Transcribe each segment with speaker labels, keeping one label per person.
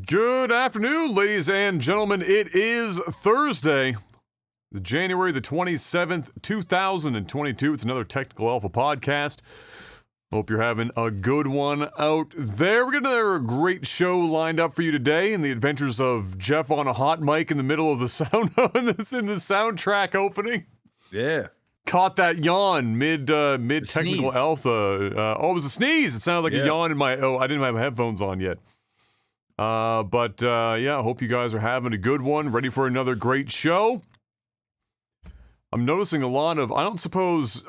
Speaker 1: Good afternoon, ladies and gentlemen. It is Thursday, January the 27th, 2022. It's another Technical Alpha podcast. Hope you're having a good one out there. We're got another great show lined up for you today in the adventures of Jeff on a hot mic in the middle of the sound in the soundtrack opening.
Speaker 2: Yeah.
Speaker 1: Caught that yawn mid Technical Alpha. It was a sneeze. It sounded like a yawn in my... I didn't have my headphones on yet. But I hope you guys are having a good one. Ready for another great show. I'm noticing a lot of... I don't suppose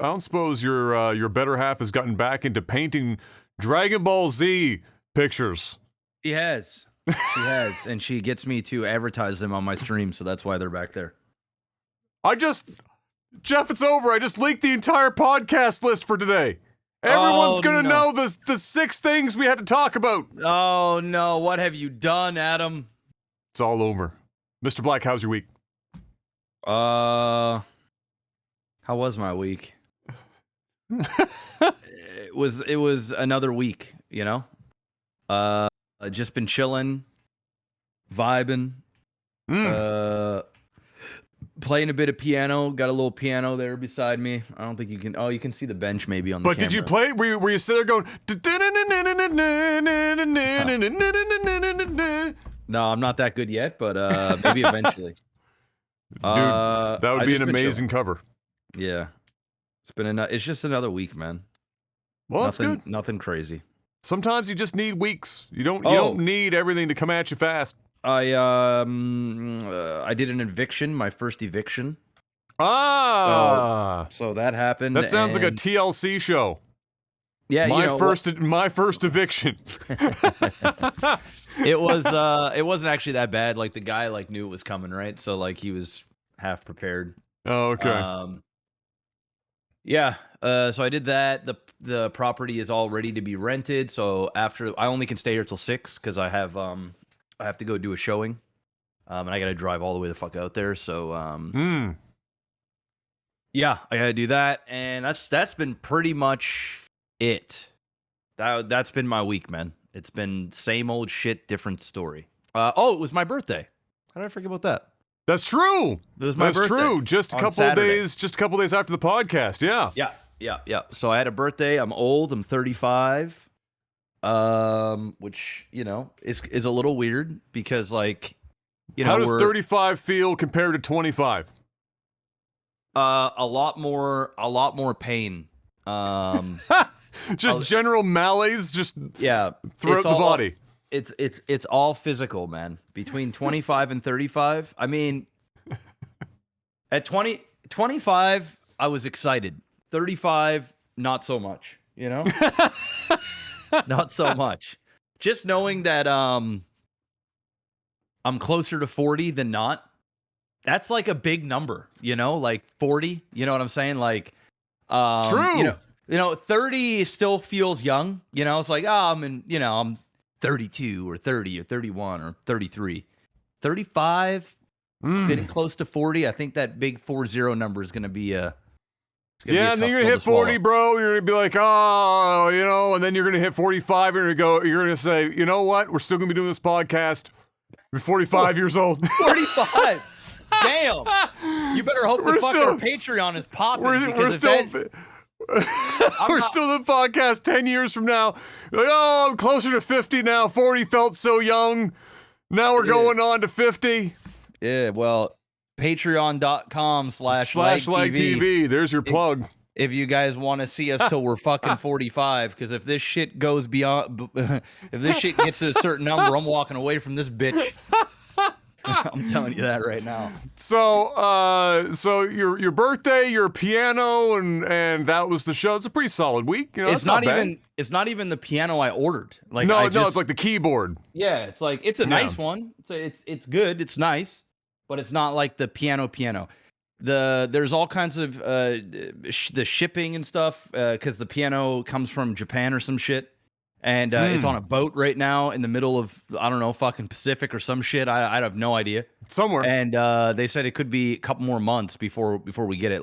Speaker 1: your better half has gotten back into painting Dragon Ball Z pictures.
Speaker 2: She has. She has. And she gets me to advertise them on my stream, so that's why they're back there.
Speaker 1: Jeff, it's over. I just leaked the entire podcast list for today. Everyone's gonna know the 6 things we had to talk about.
Speaker 2: Oh, no. What have you done, Adam?
Speaker 1: It's all over. Mr. Black, how's your week?
Speaker 2: How was my week? It was another week, you know? Just been chilling, vibing, playing a bit of piano. Got a little piano there beside me. I don't think you can... Oh, you can see the bench maybe on the camera.
Speaker 1: But did you play? Were you sitting there going...
Speaker 2: No, I'm not that good yet, but maybe eventually.
Speaker 1: Dude, that would be an amazing cover.
Speaker 2: Yeah. It's just another week, man.
Speaker 1: Well, that's good.
Speaker 2: Nothing crazy.
Speaker 1: Sometimes you just need weeks. You don't need everything to come at you fast.
Speaker 2: I did an eviction, my first eviction. So that happened.
Speaker 1: That sounds like a TLC show.
Speaker 2: Yeah,
Speaker 1: my first eviction.
Speaker 2: It wasn't actually that bad. Like the guy knew it was coming, right? So he was half prepared.
Speaker 1: Oh, okay.
Speaker 2: So I did that. The property is all ready to be rented. So after I only can stay here till 6 because I have to go do a showing, and I got to drive all the way the fuck out there. So I got to do that, and that's been pretty much it. That's been my week, man. It's been same old shit, different story. It was my birthday. How did I forget about that?
Speaker 1: That's true.
Speaker 2: It was my birthday.
Speaker 1: That's true. Just a couple of days after the podcast. Yeah.
Speaker 2: Yeah. So I had a birthday. I'm old. I'm 35. Which, is a little weird because how
Speaker 1: does 35 feel compared to 25?
Speaker 2: A lot more pain.
Speaker 1: Just general malaise throughout the body.
Speaker 2: It's all physical, man. Between 25 and 35. I mean, at 25 I was excited. 35 not so much, Not so much. Just knowing that I'm closer to 40 than not. That's a big number, 40. You know what I'm saying?
Speaker 1: It's true.
Speaker 2: 30 still feels young. It's I'm 32 or 30 or 31 or 33. 35, getting close to 40. I think that big 40 number is going to be and then you're gonna hit 40,
Speaker 1: bro. You're gonna be like, and then you're gonna hit 45. You're gonna say, you know what? We're still gonna be doing this podcast. We're 45 years old.
Speaker 2: 45. Damn. You better hope our Patreon is popping.
Speaker 1: We're still in the podcast 10 years from now. I'm closer to 50 now. 40 felt so young. Now we're going on to 50.
Speaker 2: Yeah. Well. Patreon.com/LagTV.
Speaker 1: There's your plug.
Speaker 2: If you guys want to see us till we're fucking 45, because if this shit goes beyond, if this shit gets to a certain number, I'm walking away from this bitch. I'm telling you that right now.
Speaker 1: So your birthday, your piano, and that was the show. It's a pretty solid week.
Speaker 2: It's not even the piano I ordered.
Speaker 1: It's like the keyboard.
Speaker 2: Yeah, it's a nice one. It's good. It's nice. But it's not like the piano. There's all kinds of the shipping and stuff because the piano comes from Japan or some shit, and it's on a boat right now in the middle of fucking Pacific or some shit. I have no idea.
Speaker 1: Somewhere.
Speaker 2: And they said it could be a couple more months before we get it.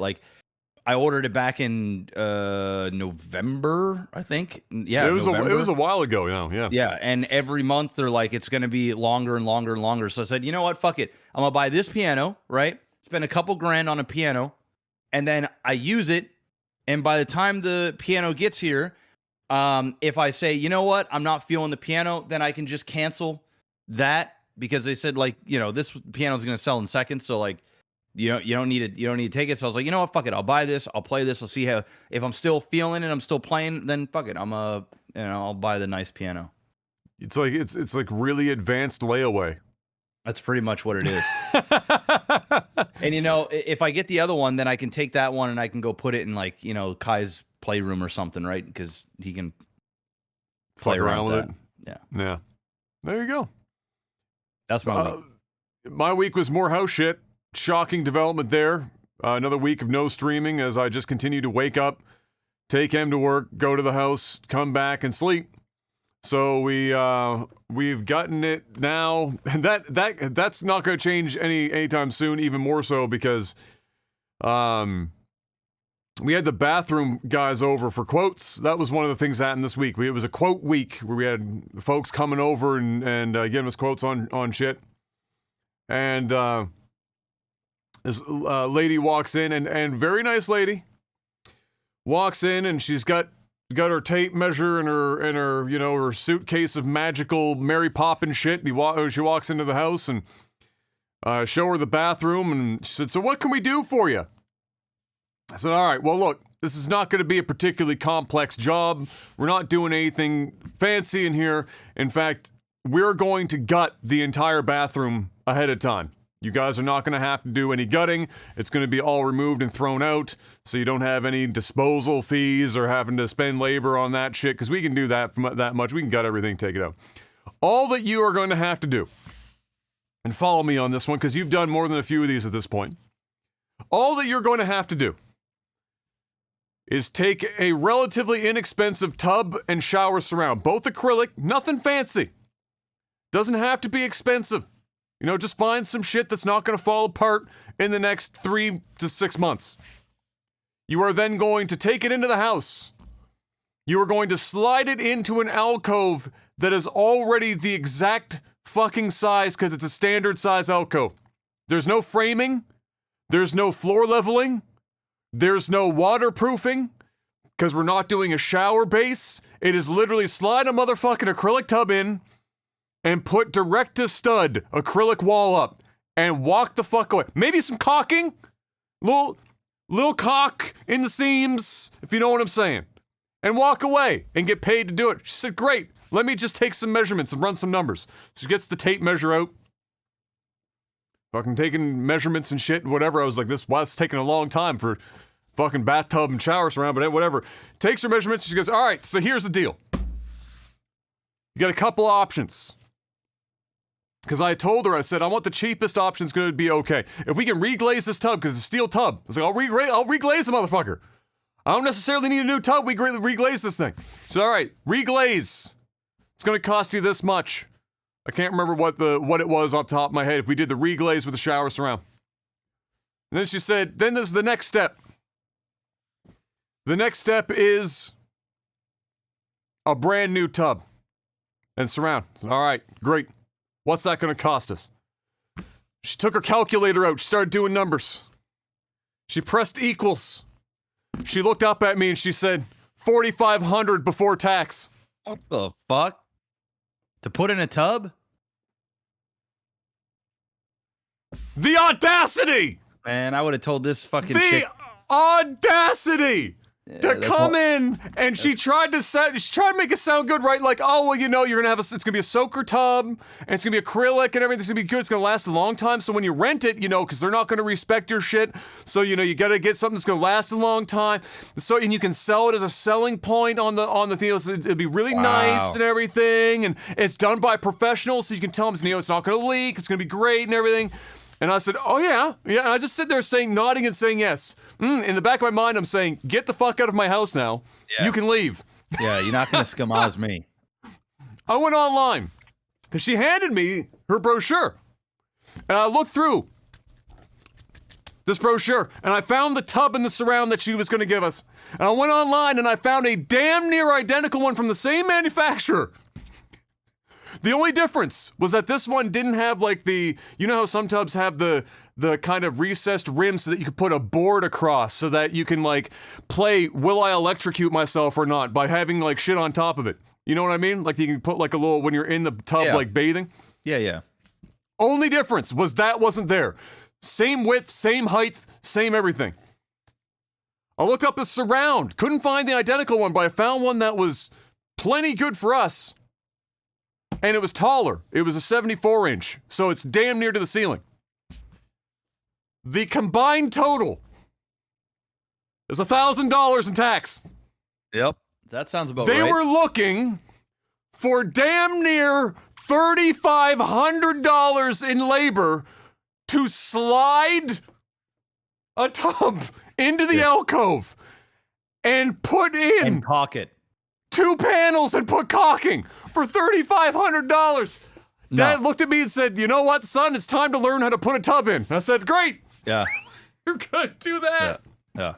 Speaker 2: I ordered it back in November, I think. Yeah,
Speaker 1: it was a while ago. Yeah.
Speaker 2: Yeah, and every month they're like, it's going to be longer and longer and longer. So I said, you know what? Fuck it. I'm gonna buy this piano, right? Spend a couple grand on a piano, and then I use it. And by the time the piano gets here, if I say, you know what, I'm not feeling the piano, then I can just cancel that, because they said, like, you know, this piano is going to sell in seconds, so like, you don't need to take it. So I was like, you know what, fuck it, I'll buy this, I'll play this, I'll see how, if I'm still feeling it, I'm still playing, then fuck it, I'll buy the nice piano.
Speaker 1: It's like really advanced layaway.
Speaker 2: That's pretty much what it is. And you know, if I get the other one, then I can take that one and I can go put it in, like, you know, Kai's playroom or something, right? Because he can play around with it. Yeah.
Speaker 1: There you go.
Speaker 2: That's my week.
Speaker 1: My week was more house shit. Shocking development there. Another week of no streaming as I just continue to wake up, take Em to work, go to the house, come back and sleep. So we've gotten it now. That's not going to change anytime soon. Even more so because we had the bathroom guys over for quotes. That was one of the things that happened this week. It was a quote week where we had folks coming over and giving us quotes on shit. And this lady walks in, and very nice lady walks in, and she's got her tape measure and her you know, her suitcase of magical Mary Poppins shit. And she walks into the house and show her the bathroom, and she said, "So what can we do for you?" I said, "All right, well, look, this is not going to be a particularly complex job. We're not doing anything fancy in here. In fact, we're going to gut the entire bathroom ahead of time. You guys are not going to have to do any gutting. It's going to be all removed and thrown out, so you don't have any disposal fees or having to spend labor on that shit, because we can do that from that much. We can gut everything, take it out. All that you are going to have to do," and follow me on this one, because you've done more than a few of these at this point. All that you're going to have to do is take a relatively inexpensive tub and shower surround. Both acrylic, nothing fancy. Doesn't have to be expensive. You know, just find some shit that's not going to fall apart in the next 3 to 6 months. You are then going to take it into the house. You are going to slide it into an alcove that is already the exact fucking size, because it's a standard size alcove. There's no framing. There's no floor leveling. There's no waterproofing, because we're not doing a shower base. It is literally slide a motherfucking acrylic tub in and put direct to stud acrylic wall up and walk the fuck away. Maybe some caulking, little caulk in the seams, if you know what I'm saying, and walk away and get paid to do it. She said, "Great, let me just take some measurements and run some numbers." She gets the tape measure out. Fucking taking measurements and shit and whatever. I was like, this was taking a long time for fucking bathtub and shower surround, but whatever. Takes her measurements. She goes, "All right, so here's the deal. You got a couple options." Because I told her, I said, I want the cheapest option's going to be okay. If we can reglaze this tub, because it's a steel tub. I was like, I'll reglaze the motherfucker. I don't necessarily need a new tub. We reglaze this thing. She said, "All right, reglaze. It's going to cost you this much." I can't remember what it was off the top of my head if we did the reglaze with the shower surround. And then she said, then there's the next step. The next step is a brand new tub and surround. Said, "All right, great. What's that going to cost us?" She took her calculator out. She started doing numbers. She pressed equals. She looked up at me and she said, $4,500 before tax.
Speaker 2: What the fuck? To put in a tub?
Speaker 1: The audacity!
Speaker 2: Man, I would have told this fucking
Speaker 1: chick. The audacity! To come in, and she tried to make it sound good, right? Like, oh, well, you know, you're gonna have it's gonna be a soaker tub, and it's gonna be acrylic, and everything's gonna be good. It's gonna last a long time. So when you rent it, you know, because they're not gonna respect your shit. So you know, you gotta get something that's gonna last a long time. So and you can sell it as a selling point on the thing. So it'll be really nice and everything, and it's done by professionals, so you can tell them, you know, it's not gonna leak. It's gonna be great and everything. And I said, "Oh, yeah. And I just sit there nodding and saying yes. In the back of my mind, I'm saying, get the fuck out of my house now. Yeah. You can leave.
Speaker 2: Yeah, you're not going to scamaz me.
Speaker 1: I went online, because she handed me her brochure. And I looked through. this brochure, and I found the tub and the surround that she was going to give us. And I went online and I found a damn near identical one from the same manufacturer. The only difference was that this one didn't have like the, you know how some tubs have the kind of recessed rim so that you could put a board across so that you can like play will I electrocute myself or not by having like shit on top of it. You know what I mean? Like you can put like a little, when you're in the tub like bathing.
Speaker 2: Yeah.
Speaker 1: Only difference was that wasn't there. Same width, same height, same everything. I looked up the surround. Couldn't find the identical one, but I found one that was plenty good for us. And it was taller. It was a 74-inch, so it's damn near to the ceiling. The combined total is $1,000 in tax.
Speaker 2: Yep. That sounds about
Speaker 1: right. They
Speaker 2: right.
Speaker 1: were looking for damn near $3,500 in labor to slide a tub into the alcove and put in
Speaker 2: and caulk it.
Speaker 1: 2 panels and put caulking for $3,500. Dad looked at me and said, "You know what, son? It's time to learn how to put a tub in." I said, "Great.
Speaker 2: Yeah.
Speaker 1: You're gonna do that."
Speaker 2: Yeah.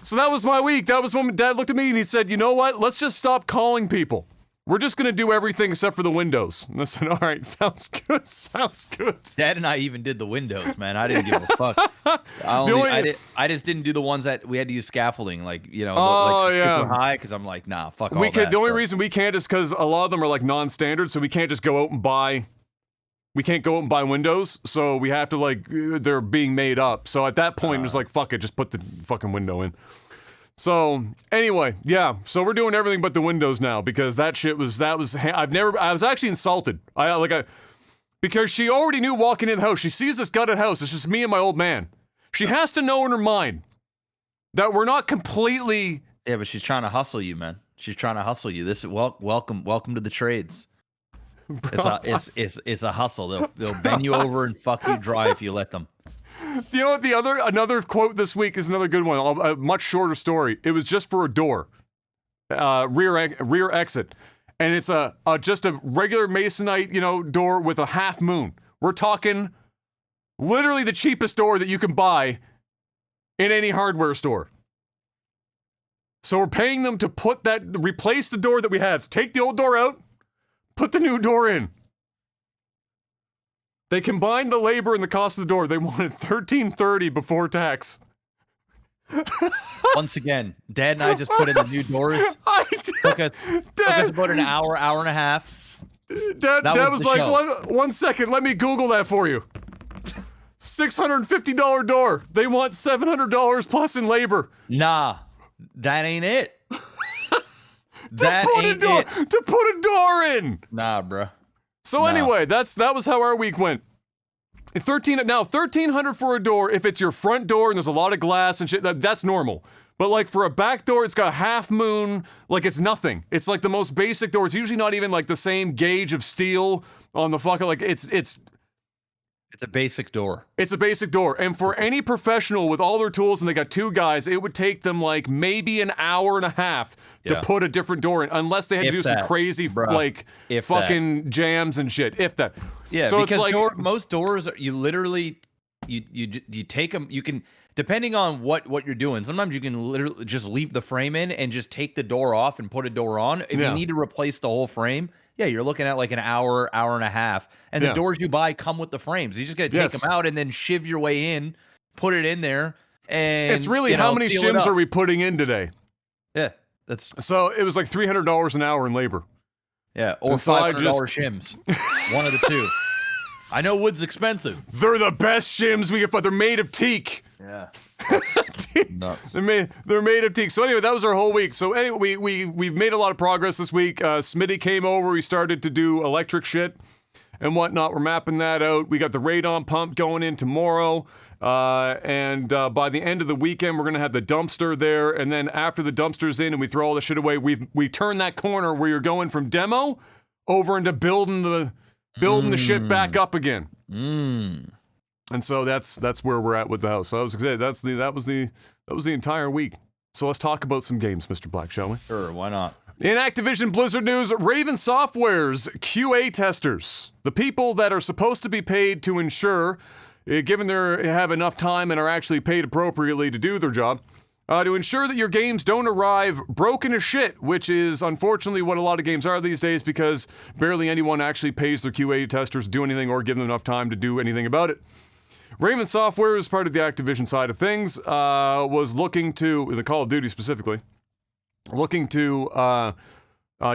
Speaker 1: So that was my week. That was when Dad looked at me and he said, "You know what? Let's just stop calling people. We're just gonna do everything except for the windows." And I said, "All right, sounds good. Sounds good."
Speaker 2: Dad and I even did the windows, man. I didn't give a fuck. I just didn't do the ones that we had to use scaffolding, like super high, because I'm like, nah, fuck all that.
Speaker 1: The only reason we can't is because a lot of them are like non-standard, so we can't just go out and buy. We can't go out and buy windows, so we have to like they're being made up. So at that point, it was like, fuck it, just put the fucking window in. So anyway, yeah. So we're doing everything but the windows now because I was actually insulted. Because she already knew walking in the house. She sees this gutted house. It's just me and my old man. She has to know in her mind that we're not completely.
Speaker 2: Yeah, but she's trying to hustle you, man. She's trying to hustle you. This is welcome to the trades. It's a hustle. They'll bend you over and fuck you dry if you let them.
Speaker 1: You know what? Another quote this week is another good one. A much shorter story. It was just for a door, rear exit, and it's just a regular masonite, door with a half moon. We're talking literally the cheapest door that you can buy in any hardware store. So we're paying them to replace the door that we had. So take the old door out, put the new door in. They combined the labor and the cost of the door. They wanted $1,330 before tax.
Speaker 2: Once again, Dad and I just put in the new doors. Took us about an hour and a half.
Speaker 1: Dad was like, one second, let me Google that for you. $650 door. They want $700 plus in labor.
Speaker 2: Nah, that ain't it. That ain't it.
Speaker 1: To put a door in.
Speaker 2: Nah, bruh.
Speaker 1: So anyway, that was how our week went. $1,300 for a door if it's your front door and there's a lot of glass and shit. That's normal. But like for a back door, it's got a half moon. Like it's nothing. It's like the most basic door. It's usually not even like the same gauge of steel on the fucking like it's
Speaker 2: a basic door.
Speaker 1: It's a basic door. And for any professional with all their tools and they got 2 guys, it would take them like maybe an hour and a half to put a different door in, unless they had to do some crazy fucking jams and shit. If that.
Speaker 2: Yeah, so because it's like, most doors, you literally, you take them, you can, depending on what you're doing, sometimes you can literally just leave the frame in and just take the door off and put a door on. If you need to replace the whole frame, you're looking at like an hour and a half. And the doors you buy come with the frames. You just got to take them out and then shiv your way in, put it in there. And
Speaker 1: it's really how many shims are we putting in today?
Speaker 2: Yeah.
Speaker 1: So it was like $300 an hour in labor.
Speaker 2: Yeah, or $500 shims. One of the two. I know wood's expensive.
Speaker 1: They're the best shims we can find. They're made of teak.
Speaker 2: Yeah.
Speaker 1: Nuts. They're made of teak. So anyway, that was our whole week. So anyway, we've made a lot of progress this week. Smitty came over. We started to do electric shit and whatnot. We're mapping that out. We got the radon pump going in tomorrow. And by the end of the weekend, we're going to have the dumpster there. And then after the dumpster's in and we throw all the shit away, we turn that corner where you're going from demo over into building the shit back up again. And so that's where we're at with the house. So that was the entire week. So let's talk about some games, Mr. Black, shall we?
Speaker 2: Sure, why not?
Speaker 1: In Activision Blizzard news, Raven Software's QA testers, the people that are supposed to be paid to ensure given they have enough time and are actually paid appropriately to do their job, to ensure that your games don't arrive broken as shit, which is unfortunately what a lot of games are these days because barely anyone actually pays their QA testers to do anything or give them enough time to do anything about it. Raven Software, as part of the Activision side of things, was looking to, the Call of Duty specifically, looking to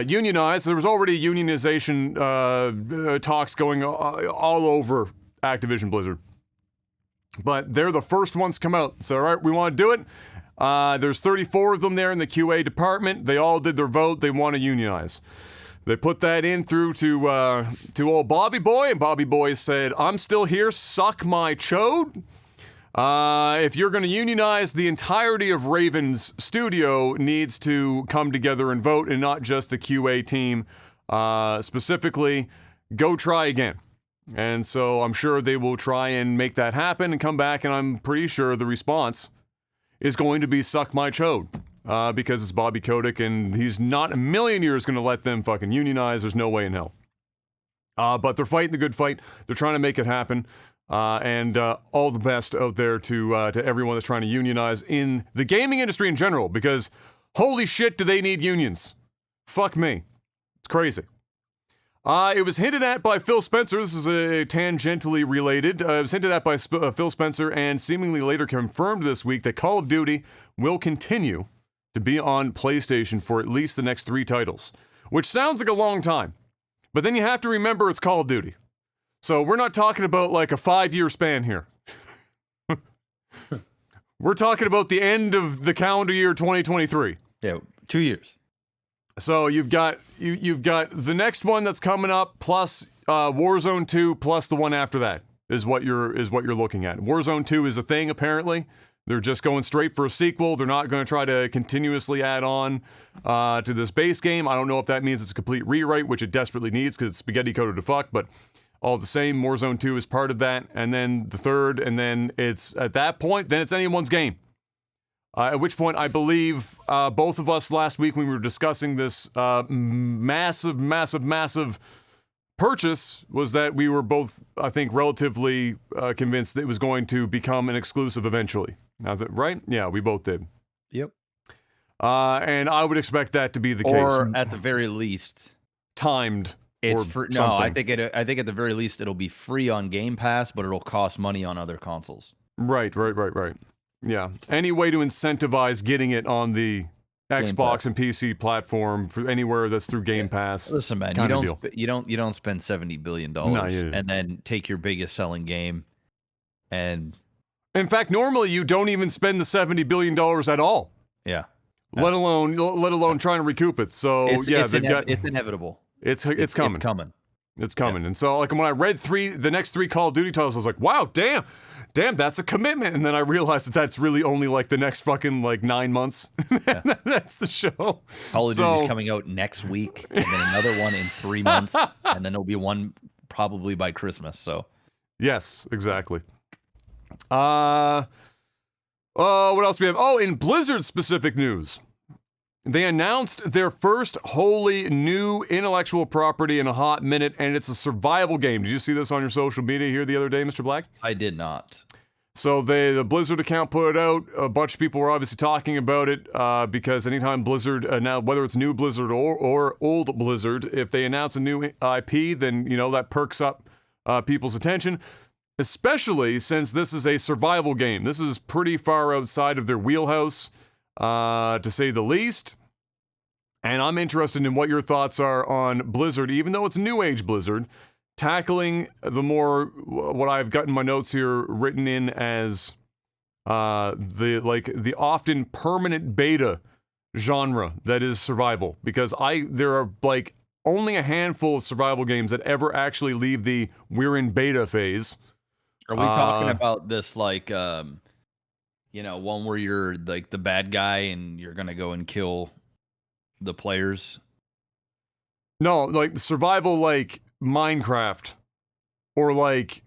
Speaker 1: unionize. There was already unionization talks going all over Activision Blizzard. But they're the first ones to come out and say, all right, we want to do it. There's 34 of them there in the QA department. They all did their vote. They want to unionize. They put that in through to old Bobby Boy, and Bobby Boy said, I'm still here, suck my chode. If you're going to unionize, the entirety of Raven's studio needs to come together and vote, and not just the QA team. Specifically, go try again. And so I'm sure they will try and make that happen and come back, and I'm pretty sure the response is going to be suck my chode. Because it's Bobby Kotick, and he's not a million years going to let them fucking unionize. There's no way in hell. But they're fighting the good fight. They're trying to make it happen. And all the best out there to everyone that's trying to unionize in the gaming industry in general, because holy shit do they need unions. Fuck me. It's crazy. It was hinted at by Phil Spencer. This is tangentially related. It was hinted at by Phil Spencer and seemingly later confirmed this week that Call of Duty will continue to be on PlayStation for at least the next 3 titles, which sounds like a long time. But then you have to remember it's Call of Duty. So we're not talking about like a 5-year span here. We're talking about the end of the calendar year 2023.
Speaker 2: Yeah, 2 years.
Speaker 1: So you've got the next one that's coming up, plus Warzone 2, plus the one after that is what you're looking at. Warzone 2 is a thing apparently. They're just going straight for a sequel. They're not going to try to continuously add on to this base game. I don't know if that means it's a complete rewrite, which it desperately needs because it's spaghetti coded to fuck, but all the same, Warzone 2 is part of that, and then the third, and then it's, at that point, then it's anyone's game. At which point, I believe both of us last week when we were discussing this massive purchase was that we were both, I think, relatively convinced that it was going to become an exclusive eventually. Now that, right? Yeah, we both did.
Speaker 2: Yep.
Speaker 1: And I would expect that to be the case.
Speaker 2: Or at the very least,
Speaker 1: timed.
Speaker 2: It's free. No, I think at the very least it'll be free on Game Pass, but it'll cost money on other consoles.
Speaker 1: Right. Yeah. Any way to incentivize getting it on the Xbox and PC platform for anywhere that's through Game Pass.
Speaker 2: Listen, man, you don't spend $70 billion and then take your biggest selling game and.
Speaker 1: In fact, normally you don't even spend the $70 billion at all.
Speaker 2: Yeah.
Speaker 1: Let alone trying to recoup it. So
Speaker 2: it's
Speaker 1: It's
Speaker 2: inevitable.
Speaker 1: coming. It's coming.
Speaker 2: Yeah.
Speaker 1: And so like when I read the next 3 Call of Duty titles, I was like, wow, damn, that's a commitment. And then I realized that that's really only like the next fucking like 9 months.
Speaker 2: Yeah.
Speaker 1: That's the show.
Speaker 2: Call of Duty is coming out next week, and then another one in 3 months, and then there'll be one probably by Christmas. So
Speaker 1: yes, exactly. What else do we have? Oh, in Blizzard specific news, they announced their first wholly new intellectual property in a hot minute, and it's a survival game. Did you see this on your social media here the other day, Mr. Black?
Speaker 2: I did not.
Speaker 1: So the Blizzard account put it out. A bunch of people were obviously talking about it because anytime Blizzard, now whether it's new Blizzard or old Blizzard, if they announce a new IP, then that perks up people's attention. Especially since this is a survival game. This is pretty far outside of their wheelhouse, to say the least. And I'm interested in what your thoughts are on Blizzard, even though it's New Age Blizzard, tackling the more, what I've got in my notes here written in as the often permanent beta genre that is survival. Because there are like only a handful of survival games that ever actually leave the we're in beta phase.
Speaker 2: Are we talking about this like, one where you're like the bad guy and you're gonna go and kill the players?
Speaker 1: No, like survival, like Minecraft, or like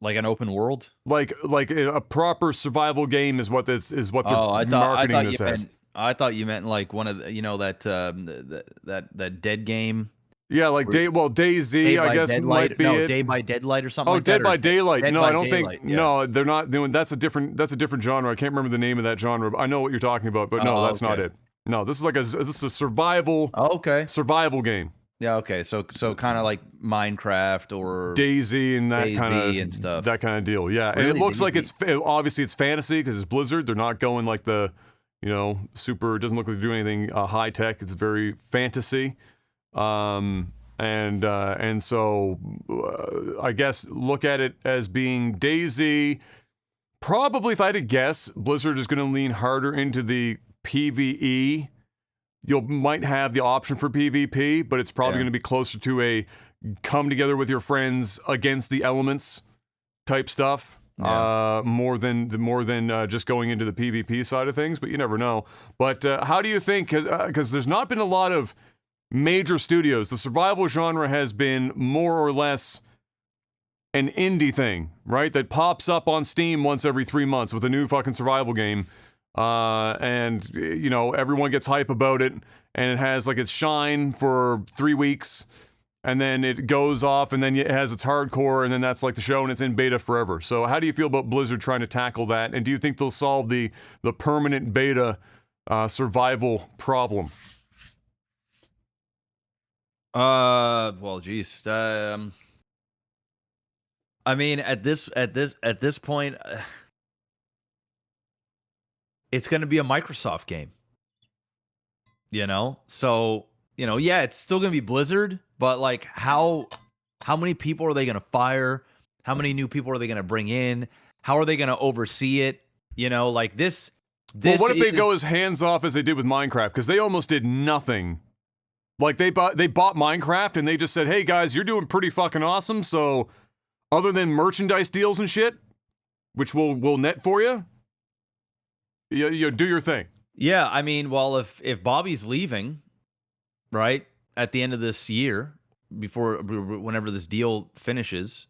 Speaker 2: an open world,
Speaker 1: like a proper survival game is what they're marketing this as.
Speaker 2: I thought you meant like one of the, that dead game
Speaker 1: Yeah, like DayZ, I guess might be it.
Speaker 2: Day by Deadlight or something.
Speaker 1: Oh,
Speaker 2: like that,
Speaker 1: Dead by Daylight. No, I don't think.
Speaker 2: Yeah.
Speaker 1: No, they're not doing. That's a different genre. I can't remember the name of that genre. I know what you're talking about, but no, that's not it. No, this is this is a survival.
Speaker 2: Oh, okay.
Speaker 1: Survival game.
Speaker 2: Yeah. Okay. So kind of like Minecraft or
Speaker 1: DayZ and that kind of
Speaker 2: and stuff.
Speaker 1: That kind of deal. Yeah,
Speaker 2: Really,
Speaker 1: and it looks like
Speaker 2: DayZ?
Speaker 1: obviously it's fantasy because it's Blizzard. They're not going like the super. It doesn't look like they're doing anything high tech. It's very fantasy. And so I guess look at it as being DayZ. Probably, if I had to guess, Blizzard is going to lean harder into the PvE. You might have the option for PvP, but it's probably going to be closer to a come together with your friends against the elements type stuff. More than just going into the PvP side of things, but you never know. But how do you think? Because there's not been a lot of major studios. The survival genre has been more or less an indie thing, right? That pops up on Steam once every 3 months with a new fucking survival game. And everyone gets hype about it, and it has like its shine for 3 weeks, and then it goes off, and then it has its hardcore, and then that's like the show, and it's in beta forever. So how do you feel about Blizzard trying to tackle that? And do you think they'll solve the permanent beta survival problem?
Speaker 2: Well, geez. I mean, at this point, it's going to be a Microsoft game. So yeah, it's still going to be Blizzard, but like, how many people are they going to fire? How many new people are they going to bring in? How are they going to oversee it? Like this.
Speaker 1: Well, what if they go as hands off as they did with Minecraft? Because they almost did nothing. Like they bought Minecraft and they just said, "Hey guys, you're doing pretty fucking awesome. So, other than merchandise deals and shit, which we'll net for you, you do your thing."
Speaker 2: Yeah, I mean, well, if Bobby's leaving, right at the end of this year, whenever this deal finishes,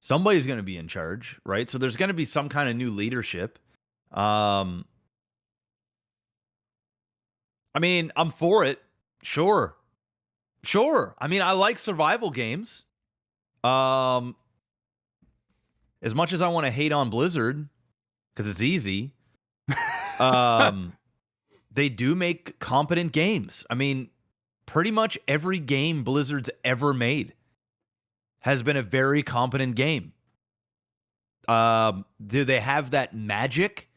Speaker 2: somebody's going to be in charge, right? So there's going to be some kind of new leadership. I mean, I'm for it. Sure. I mean, I like survival games. As much as I want to hate on Blizzard because it's easy, they do make competent games. I mean, pretty much every game Blizzard's ever made has been a very competent game. Do they have that magic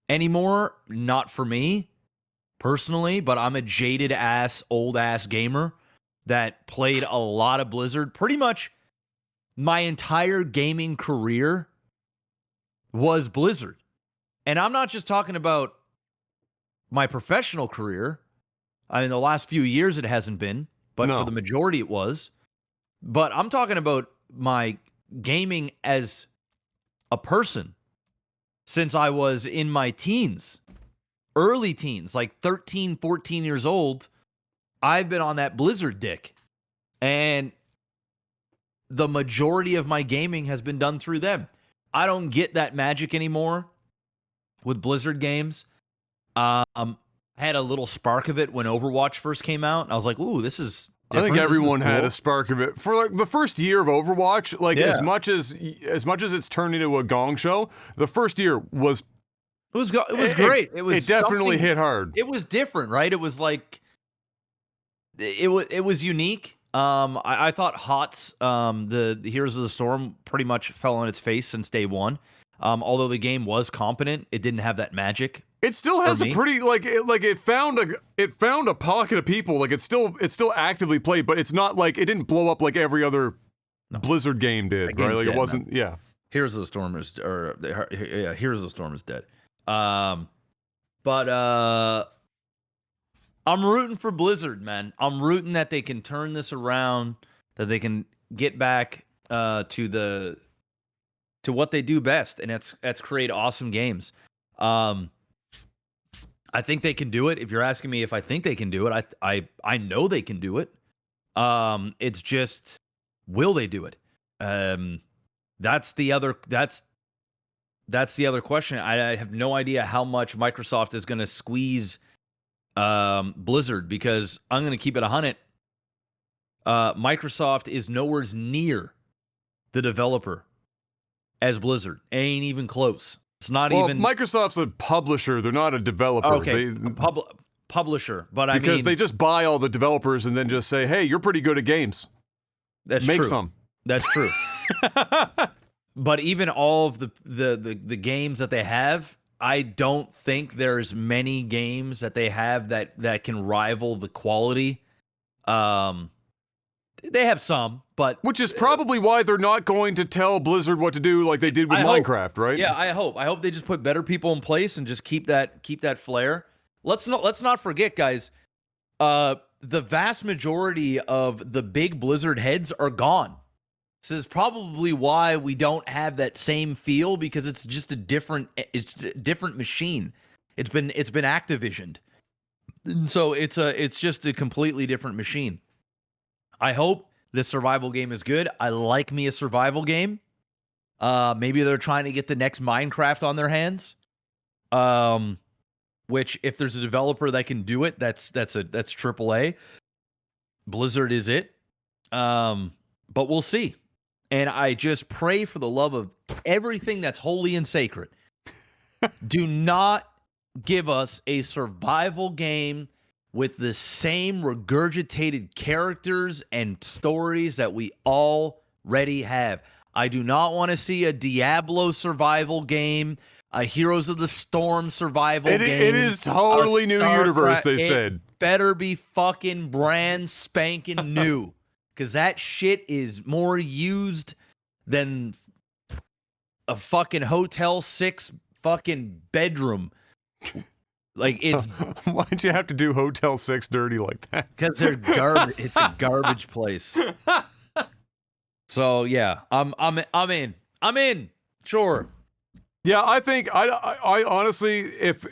Speaker 2: anymore? Not for me. Personally, but I'm a jaded old ass gamer that played a lot of Blizzard. Pretty much my entire gaming career was Blizzard. And I'm not just talking about my professional career. I mean, the last few years it hasn't been, but for the majority it was. But I'm talking about my gaming as a person since I was in my teens. Early teens, like 13, 14 years old, I've been on that Blizzard dick. And the majority of my gaming has been done through them. I don't get that magic anymore with Blizzard games. I had a little spark of it when Overwatch first came out. I was like, ooh, this is different.
Speaker 1: I think everyone had a spark of it. For like the first year of Overwatch, like as much as it's turned into a gong show, the first year was
Speaker 2: It was great.
Speaker 1: It definitely hit hard.
Speaker 2: It was different, right? It was like it was unique. I thought HOTS, the Heroes of the Storm, pretty much fell on its face since day one. Although the game was competent, it didn't have that magic.
Speaker 1: It still has a pretty it found a pocket of people. Like it's still actively played, but it's not like it didn't blow up like every other Blizzard game did, right? Like it wasn't. Man. Yeah.
Speaker 2: Heroes of the Storm is Heroes of the Storm is dead. But I'm rooting for Blizzard, man. I'm rooting that they can turn this around, that they can get back to what they do best, and that's create awesome games. I think they can do it. If you're asking me if I think they can do it, I know they can do it. It's just, will they do it? That's the other question. I have no idea how much Microsoft is going to squeeze Blizzard, because I'm going to keep it 100. Microsoft is nowhere near the developer as Blizzard. Ain't even close. It's not even.
Speaker 1: Microsoft's a publisher. They're not a developer.
Speaker 2: Okay, publisher. But
Speaker 1: because they just buy all the developers and then just say, "Hey, you're pretty good at games.
Speaker 2: That's
Speaker 1: Make
Speaker 2: true.
Speaker 1: some."
Speaker 2: That's true. But even all of the games that they have, I don't think there's many games that they have that can rival the quality. They have some, but
Speaker 1: which is probably why they're not going to tell Blizzard what to do like they did with Minecraft, right?
Speaker 2: Yeah, I hope they just put better people in place and just keep that flair. Let's not forget, guys. The vast majority of the big Blizzard heads are gone. This is probably why we don't have that same feel, because it's just a different machine. It's been Activisioned, and so it's just a completely different machine. I hope this survival game is good. I like me a survival game. Maybe they're trying to get the next Minecraft on their hands. Which, if there's a developer that can do it, that's AAA. Blizzard is it. But we'll see. And I just pray for the love of everything that's holy and sacred. Do not give us a survival game with the same regurgitated characters and stories that we already have. I do not want to see a Diablo survival game, a Heroes of the Storm survival game.
Speaker 1: It is totally new universe, they said.
Speaker 2: Better be fucking brand spanking new, because that shit is more used than a fucking Hotel 6 fucking bedroom. Like, it's
Speaker 1: why'd you have to do Hotel 6 dirty like that?
Speaker 2: Because they're garbage. It's a garbage place. So yeah, I'm in. Sure.
Speaker 1: Yeah, I think I honestly, if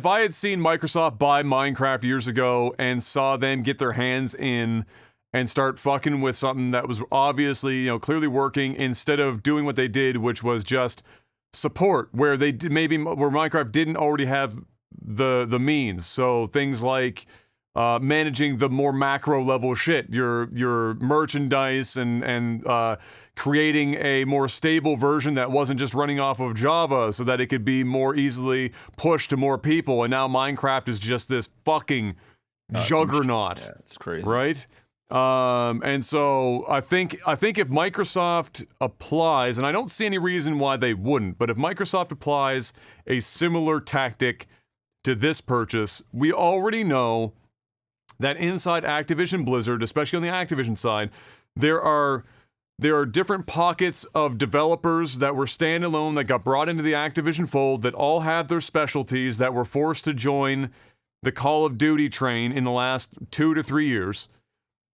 Speaker 1: I had seen Microsoft buy Minecraft years ago and saw them get their hands in and start fucking with something that was obviously, clearly working, instead of doing what they did, which was just support where they did, maybe where Minecraft didn't already have the means. So things like managing the more macro level shit, your merchandise and creating a more stable version that wasn't just running off of Java so that it could be more easily pushed to more people. And now Minecraft is just this fucking juggernaut.
Speaker 2: Yeah, it's crazy.
Speaker 1: Right? And so I think if Microsoft applies, and I don't see any reason why they wouldn't, but if Microsoft applies a similar tactic to this purchase, we already know that inside Activision Blizzard, especially on the Activision side, there are different pockets of developers that were standalone that got brought into the Activision fold that all have their specialties that were forced to join the Call of Duty train in the last 2 to 3 years.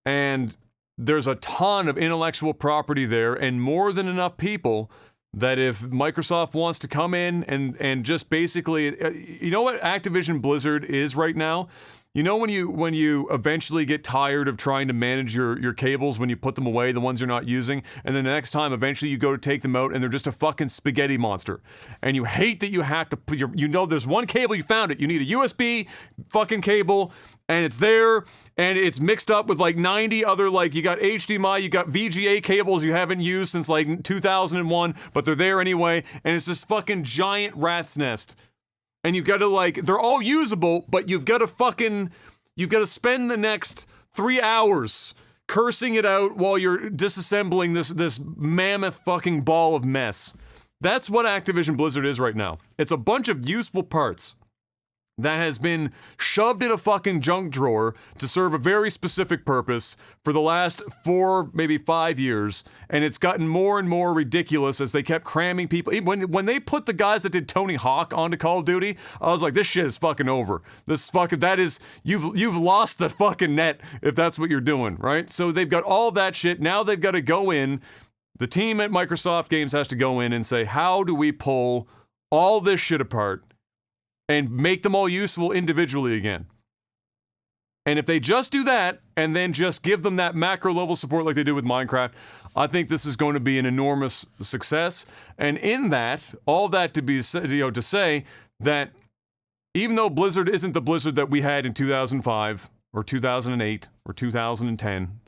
Speaker 1: And there's a ton of intellectual property there and more than enough people that if Microsoft wants to come in and just basically, you know what Activision Blizzard is right now? You know when you eventually get tired of trying to manage your cables when you put them away, the ones you're not using, and then the next time eventually you go to take them out and they're just a fucking spaghetti monster. And you hate that you have to put there's one cable, you found it. You need a USB fucking cable and it's there and it's mixed up with like 90 other, like, you got HDMI, you got VGA cables you haven't used since like 2001, but they're there anyway, and it's this fucking giant rat's nest. And you've got to, they're all usable, but you've got to spend the next 3 hours cursing it out while you're disassembling this mammoth fucking ball of mess. That's what Activision Blizzard is right now. It's a bunch of useful parts that has been shoved in a fucking junk drawer to serve a very specific purpose for the last 4, maybe 5 years, and it's gotten more and more ridiculous as they kept cramming people. When they put the guys that did Tony Hawk onto Call of Duty, I was like, this shit is fucking over. You've lost the fucking net if that's what you're doing, right? So they've got all that shit. Now they've got to go in. The team at Microsoft Games has to go in and say, how do we pull all this shit apart and make them all useful individually again? And if they just do that, and then just give them that macro level support like they did with Minecraft, I think this is going to be an enormous success. And in that, all that to say that even though Blizzard isn't the Blizzard that we had in 2005 or 2008 or 2010,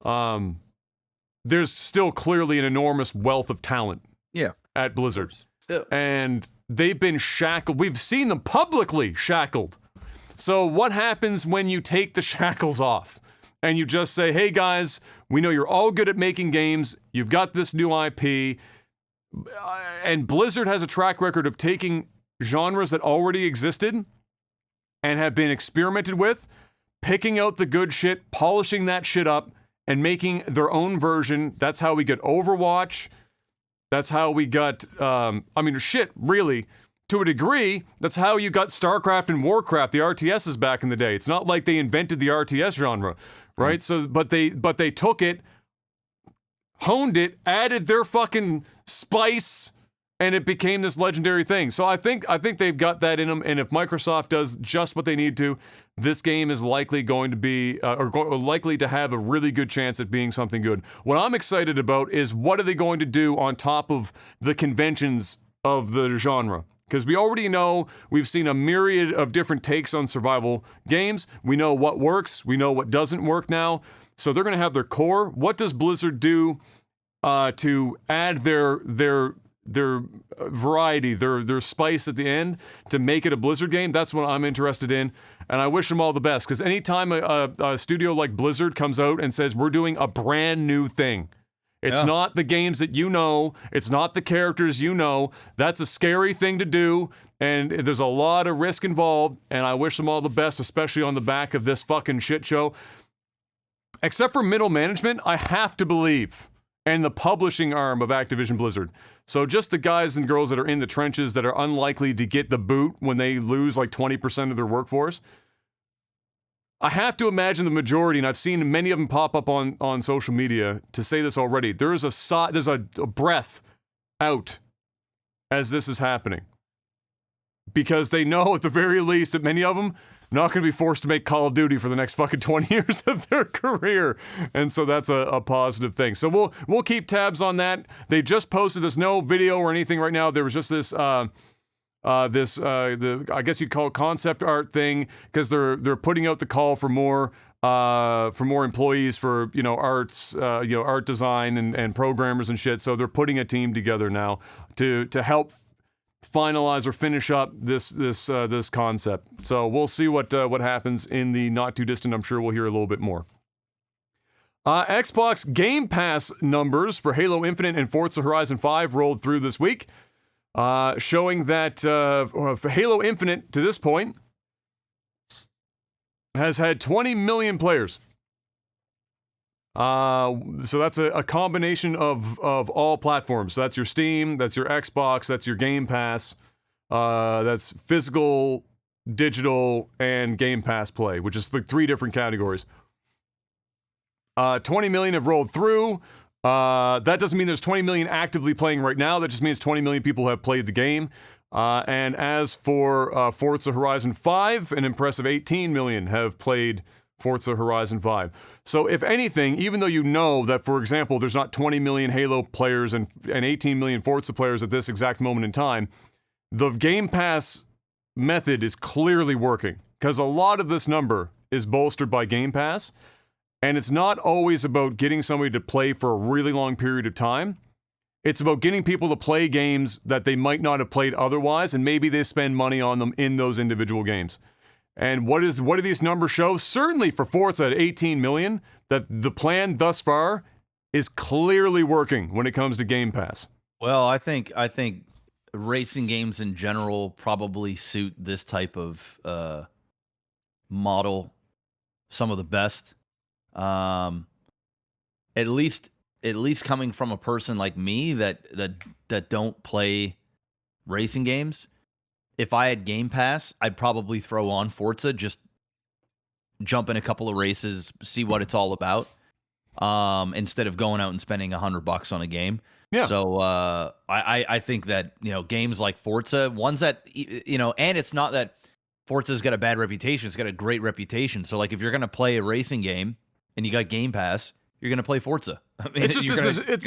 Speaker 1: there's still clearly an enormous wealth of talent at Blizzard. And they've been shackled. We've seen them publicly shackled. So what happens when you take the shackles off and you just say, hey guys, we know you're all good at making games. You've got this new IP. And Blizzard has a track record of taking genres that already existed and have been experimented with, picking out the good shit, polishing that shit up, and making their own version. That's how we get Overwatch. That's how we got, really, to a degree, that's how you got StarCraft and Warcraft, the RTSs back in the day. It's not like they invented the RTS genre, right? So, but they took it, honed it, added their fucking spice, and it became this legendary thing. So I think they've got that in them, and if Microsoft does just what they need to, this game is likely going to be, likely to have a really good chance at being something good. What I'm excited about is what are they going to do on top of the conventions of the genre? Because we already know, we've seen a myriad of different takes on survival games. We know what works, we know what doesn't work now. So they're going to have their core. What does Blizzard do to add their variety, their spice at the end to make it a Blizzard game? That's what I'm interested in, and I wish them all the best, because anytime a studio like Blizzard comes out and says we're doing a brand new thing, it's not the games that you know, it's not the characters you know, that's a scary thing to do, and there's a lot of risk involved, and I wish them all the best, especially on the back of this fucking shit show. Except for middle management, I have to believe, and the publishing arm of Activision Blizzard. So just the guys and girls that are in the trenches that are unlikely to get the boot when they lose like 20% of their workforce. I have to imagine the majority, and I've seen many of them pop up on social media to say this already, there's a breath out as this is happening. Because they know at the very least that many of them not going to be forced to make Call of Duty for the next fucking 20 years of their career. And so that's a positive thing. So we'll keep tabs on that. They just posted, there's no video or anything right now. There was just this, I guess you'd call it concept art thing, because they're putting out the call for more employees for, arts, art design and programmers and shit. So they're putting a team together now to help finalize or finish up this concept. So we'll see what happens in the not too distant. I'm sure we'll hear a little bit more. Xbox Game Pass numbers for Halo Infinite and Forza Horizon 5 rolled through this week, showing that for Halo Infinite to this point has had 20 million players. So that's a combination of all platforms. So that's your Steam, that's your Xbox, that's your Game Pass, that's physical, digital, and Game Pass play, which is like 3 different categories. 20 million have rolled through. That doesn't mean there's 20 million actively playing right now. That just means 20 million people have played the game. And as for Forza Horizon 5, an impressive 18 million have played Forza Horizon 5. So if anything, even though you know that, for example, there's not 20 million Halo players and 18 million Forza players at this exact moment in time, the Game Pass method is clearly working, because a lot of this number is bolstered by Game Pass, and it's not always about getting somebody to play for a really long period of time. It's about getting people to play games that they might not have played otherwise, and maybe they spend money on them in those individual games. And what do these numbers show? Certainly for Forza at 18 million, that the plan thus far is clearly working when it comes to Game Pass.
Speaker 2: Well, I think racing games in general probably suit this type of model some of the best. At least coming from a person like me that don't play racing games. If I had Game Pass, I'd probably throw on Forza, just jump in a couple of races, see what it's all about, instead of going out and spending $100 on a game.
Speaker 1: Yeah.
Speaker 2: So I think that, games like Forza, ones that, and it's not that Forza's got a bad reputation, it's got a great reputation. So like if you're going to play a racing game and you got Game Pass, you're going to play Forza. I mean,
Speaker 1: it's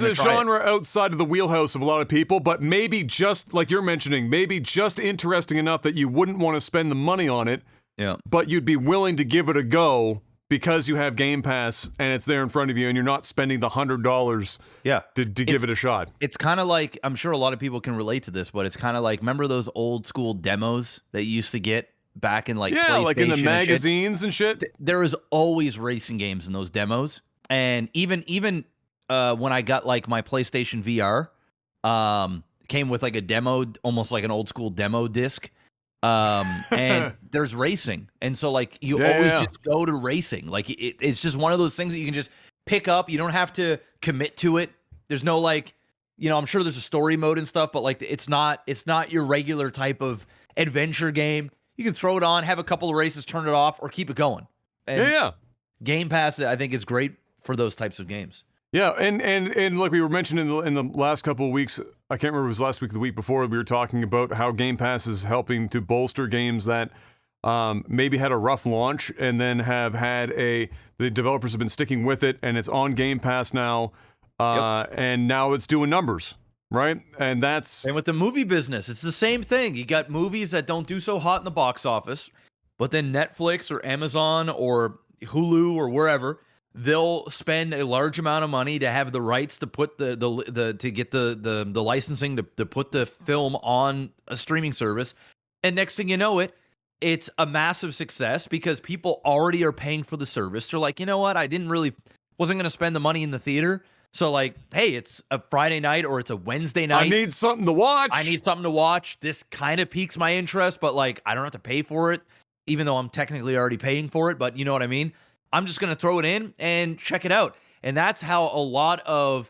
Speaker 1: a genre outside of the wheelhouse of a lot of people, but maybe just, like you're mentioning, maybe just interesting enough that you wouldn't want to spend the money on it,
Speaker 2: yeah.
Speaker 1: But you'd be willing to give it a go because you have Game Pass and it's there in front of you and you're not spending the $100 to give it a shot.
Speaker 2: It's kind of like, I'm sure a lot of people can relate to this, but it's kind of like, remember those old school demos that you used to get back in like PlayStation
Speaker 1: like in the magazines and shit?
Speaker 2: There is always racing games in those demos. And even when I got like my PlayStation VR, came with like a demo, almost like an old school demo disc. And there's racing. And so like you always just go to racing. Like it's just one of those things that you can just pick up. You don't have to commit to it. There's no like, I'm sure there's a story mode and stuff, but like it's not your regular type of adventure game. You can throw it on, have a couple of races, turn it off, or keep it going. And Game Pass, I think, is great for those types of games.
Speaker 1: Yeah, and like we were mentioning in the last couple of weeks, I can't remember if it was last week or the week before, we were talking about how Game Pass is helping to bolster games that maybe had a rough launch and then have had the developers have been sticking with it, and it's on Game Pass now, and now it's doing numbers, right? And
Speaker 2: with the movie business, it's the same thing. You got movies that don't do so hot in the box office, but then Netflix or Amazon or Hulu or wherever, they'll spend a large amount of money to have the rights to put to get the licensing to put the film on a streaming service. And next thing you know it's a massive success because people already are paying for the service. They're like, you know what? I wasn't going to spend the money in the theater. So like, hey, it's a Friday night or it's a Wednesday night.
Speaker 1: I need something to watch.
Speaker 2: This kind of piques my interest, but like, I don't have to pay for it, even though I'm technically already paying for it. But you know what I mean? I'm just going to throw it in and check it out. And that's how a lot of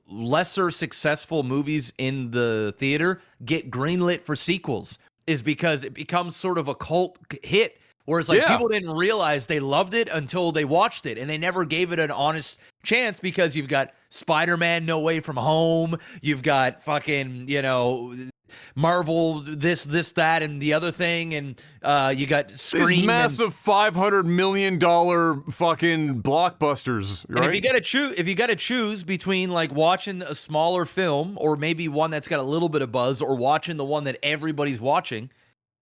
Speaker 2: lesser successful movies in the theater get greenlit for sequels, is because it becomes sort of a cult hit where it's like people didn't realize they loved it until they watched it, and they never gave it an honest chance because you've got Spider-Man No Way From Home, you've got fucking, Marvel, this, that, and the other thing, and you got Scream.
Speaker 1: These massive $500 million fucking blockbusters, right?
Speaker 2: And if you gotta choose between like watching a smaller film or maybe one that's got a little bit of buzz or watching the one that everybody's watching,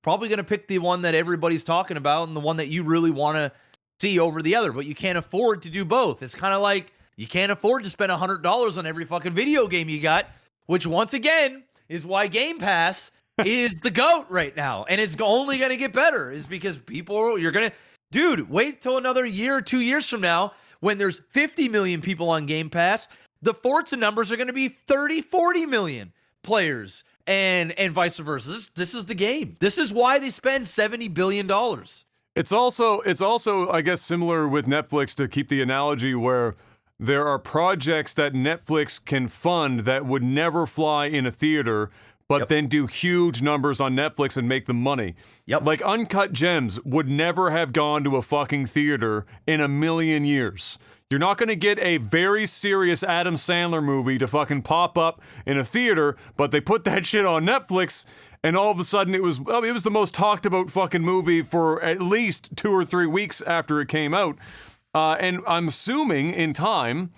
Speaker 2: probably gonna pick the one that everybody's talking about and the one that you really want to see over the other. But you can't afford to do both. It's kind of like you can't afford to spend $100 on every fucking video game you got, which once again is why Game Pass is the GOAT right now. And it's only going to get better, is because wait till another year or 2 years from now when there's 50 million people on Game Pass. The Forza numbers are going to be 30, 40 million players and vice versa. This is the game. This is why they spend $70 billion.
Speaker 1: It's also, I guess, similar with Netflix, to keep the analogy, where there are projects that Netflix can fund that would never fly in a theater, but then do huge numbers on Netflix and make them money. Like Uncut Gems would never have gone to a fucking theater in a million years. You're not going to get a very serious Adam Sandler movie to fucking pop up in a theater, but they put that shit on Netflix, and all of a sudden it was the most talked about fucking movie for at least 2 or 3 weeks after it came out. And I'm assuming in time,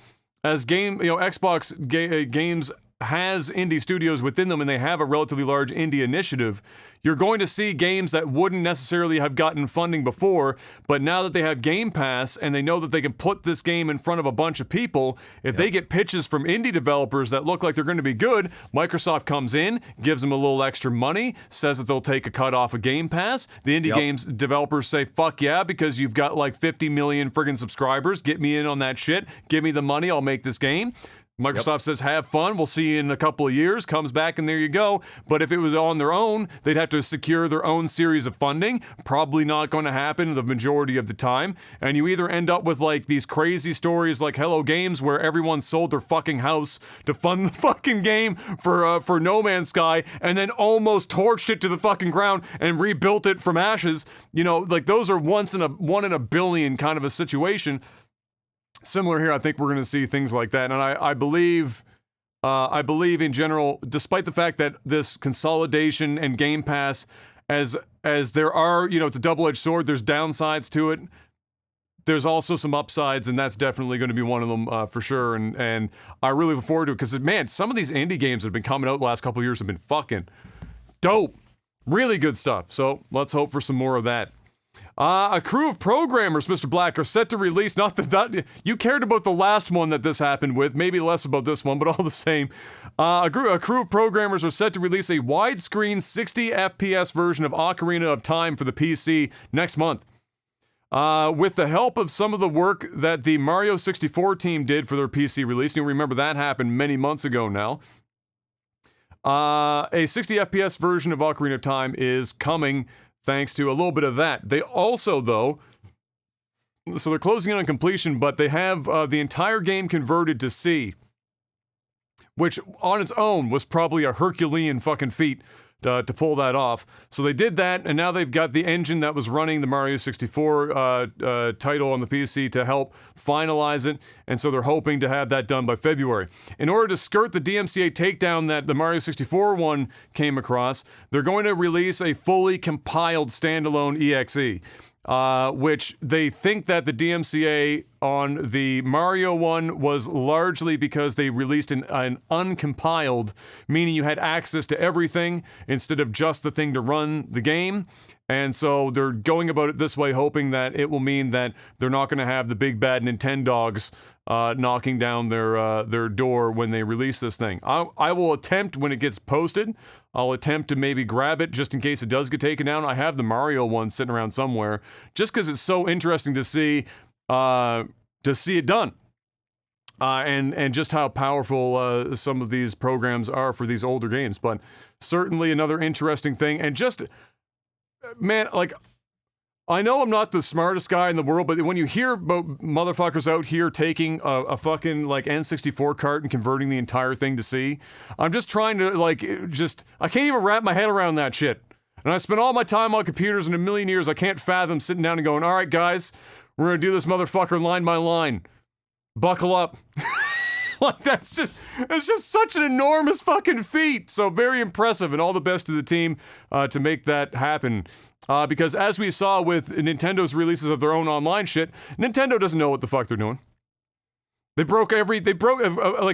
Speaker 1: as Xbox games has indie studios within them and they have a relatively large indie initiative, you're going to see games that wouldn't necessarily have gotten funding before, but now that they have Game Pass and they know that they can put this game in front of a bunch of people, if they get pitches from indie developers that look like they're going to be good, Microsoft comes in, gives them a little extra money, says that they'll take a cut off of Game Pass. The indie games developers say, fuck yeah, because you've got like 50 million friggin' subscribers. Get me in on that shit. Give me the money. I'll make this game. Microsoft says, have fun, we'll see you in a couple of years, comes back, and there you go. But if it was on their own, they'd have to secure their own series of funding. Probably not going to happen the majority of the time. And you either end up with like these crazy stories like Hello Games, where everyone sold their fucking house to fund the fucking game for No Man's Sky, and then almost torched it to the fucking ground and rebuilt it from ashes. Like those are one in a billion kind of a situation. Similar here, I think we're going to see things like that, and I believe in general, despite the fact that this consolidation and Game Pass, as there are, it's a double-edged sword. There's downsides to it. There's also some upsides, and that's definitely going to be one of them for sure. And I really look forward to it because, man, some of these indie games that have been coming out the last couple of years have been fucking dope, really good stuff. So let's hope for some more of that. A crew of programmers, Mr. Black, are set to release, not that you cared about the last one that this happened with, maybe less about this one, but all the same. A crew of programmers are set to release a widescreen 60 FPS version of Ocarina of Time for the PC next month. With the help of some of the work that the Mario 64 team did for their PC release, you remember that happened many months ago now. A 60 FPS version of Ocarina of Time is coming thanks to a little bit of that. They also, though, so they're closing in on completion, but they have the entire game converted to C, which on its own was probably a Herculean fucking feat to pull that off. So they did that, and now they've got the engine that was running the Mario 64 title on the PC to help finalize it, and so they're hoping to have that done by February. In order to skirt the DMCA takedown that the Mario 64 one came across, they're going to release a fully compiled standalone EXE. Which they think that the DMCA on the Mario one was largely because they released an uncompiled, meaning you had access to everything instead of just the thing to run the game. And so they're going about it this way, hoping that it will mean that they're not going to have the big bad Nintendogs knocking down their door when they release this thing. I will attempt, when it gets posted, I'll attempt to maybe grab it just in case it does get taken down. I have the Mario one sitting around somewhere, just because it's so interesting to see it done. And just how powerful some of these programs are for these older games. But certainly another interesting thing. And just, man, like, I know I'm not the smartest guy in the world, but when you hear about motherfuckers out here taking a fucking, like, N64 cart and converting the entire thing to C, I'm just trying to, like, I can't even wrap my head around that shit. And I spent all my time on computers, and a million years I can't fathom sitting down and going, all right, guys, we're gonna do this motherfucker line by line. Buckle up. Like, it's just such an enormous fucking feat. So very impressive, and all the best to the team to make that happen. Because as we saw with Nintendo's releases of their own online shit, Nintendo doesn't know what the fuck they're doing. Like,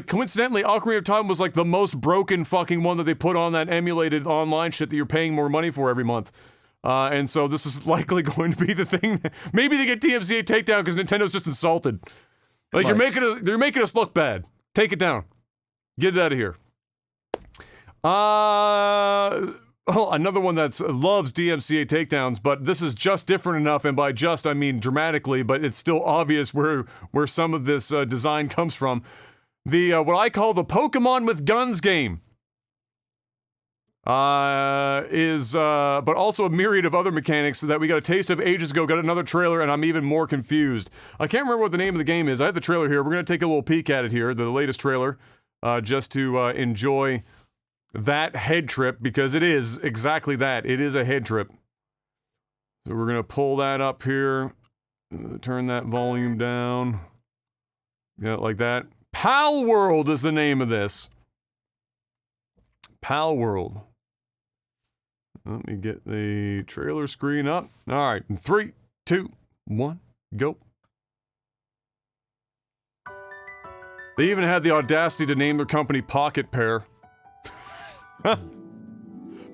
Speaker 1: coincidentally, Ocarina of Time was like the most broken fucking one that they put on that emulated online shit that you're paying more money for every month. And so this is likely going to be the thing. Maybe they get DMCA takedown because Nintendo's just insulted. Like, you're making us look bad. Take it down. Get it out of here. Another one that loves DMCA takedowns, but this is just different enough, and by just I mean dramatically, but it's still obvious where some of this design comes from. The what I call the Pokemon with Guns game is but also a myriad of other mechanics that we got a taste of ages ago, got another trailer, and I'm even more confused. I can't remember what the name of the game is. I have the trailer here. We're going to take a little peek at it here, the latest trailer, just to enjoy that head trip, because it is exactly that. It is a head trip. So we're going to pull that up here, turn that volume down. Yeah, like that. PalWorld is the name of this. PalWorld. Let me get the trailer screen up. All right, 3, 2, 1, go. They even had the audacity to name their company Pocket Pair.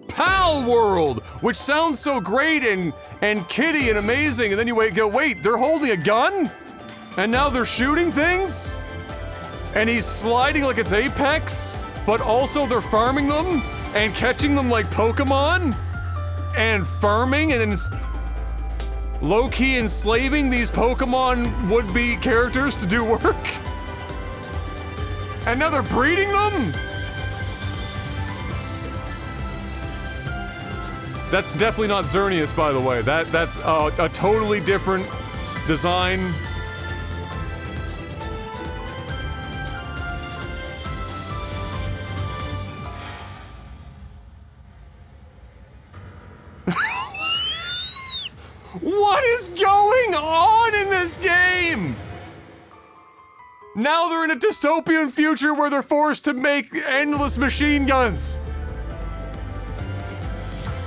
Speaker 1: PalWorld, which sounds so great and kiddie and amazing, and then you wait, they're holding a gun? And now they're shooting things? And he's sliding like it's Apex? But also they're farming them and catching them like Pokemon and farming and low-key enslaving these Pokemon would-be characters to do work. And now they're breeding them? That's definitely not Xerneas, by the way. That's a totally different design. What is going on in this game? Now they're in a dystopian future where they're forced to make endless machine guns.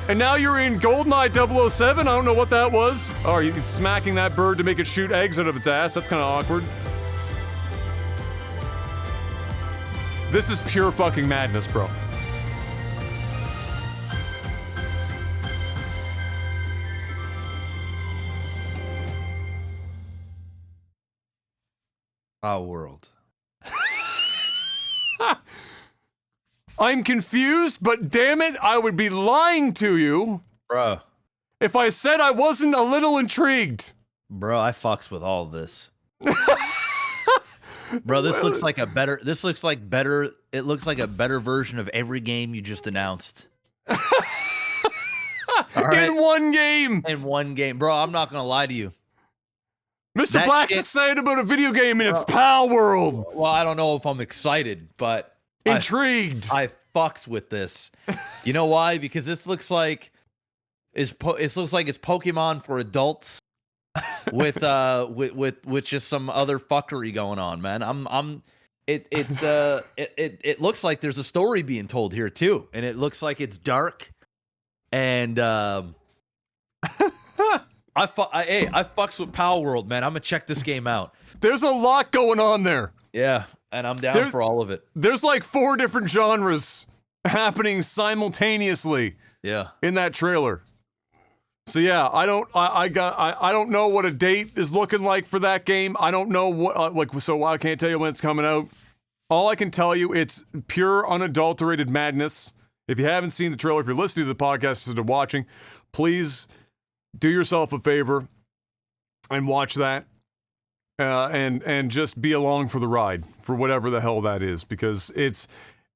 Speaker 1: And now you're in GoldenEye 007? I don't know what that was. Oh, are you smacking that bird to make it shoot eggs out of its ass? That's kind of awkward. This is pure fucking madness, bro.
Speaker 2: PalWorld.
Speaker 1: I'm confused, but damn it, I would be lying to you,
Speaker 2: Bro.
Speaker 1: if I said I wasn't a little intrigued.
Speaker 2: Bro, I fucks with all of this. Bro, this looks like a better it looks like a better version of every game you just announced. All right?
Speaker 1: In one game.
Speaker 2: In one game. Bro, I'm not gonna lie to you.
Speaker 1: Mr. Black's excited about a video game and it's PalWorld.
Speaker 2: Well, I don't know if I'm excited, but
Speaker 1: intrigued.
Speaker 2: I fucks with this. You know why? Because this looks like it's Pokemon for adults with just some other fuckery going on, man. It looks like there's a story being told here too, and it looks like it's dark, and I fucks with PalWorld, man. I'm gonna check this game out.
Speaker 1: There's a lot going on there.
Speaker 2: Yeah, and I'm down for all of it.
Speaker 1: There's like 4 different genres happening simultaneously.
Speaker 2: Yeah,
Speaker 1: in that trailer. So yeah, I don't know what a date is looking like for that game. I don't know what so I can't tell you when it's coming out. All I can tell you, it's pure unadulterated madness. If you haven't seen the trailer, if you're listening to the podcast instead of watching, please do yourself a favor and watch that. And just be along for the ride for whatever the hell that is, because it's,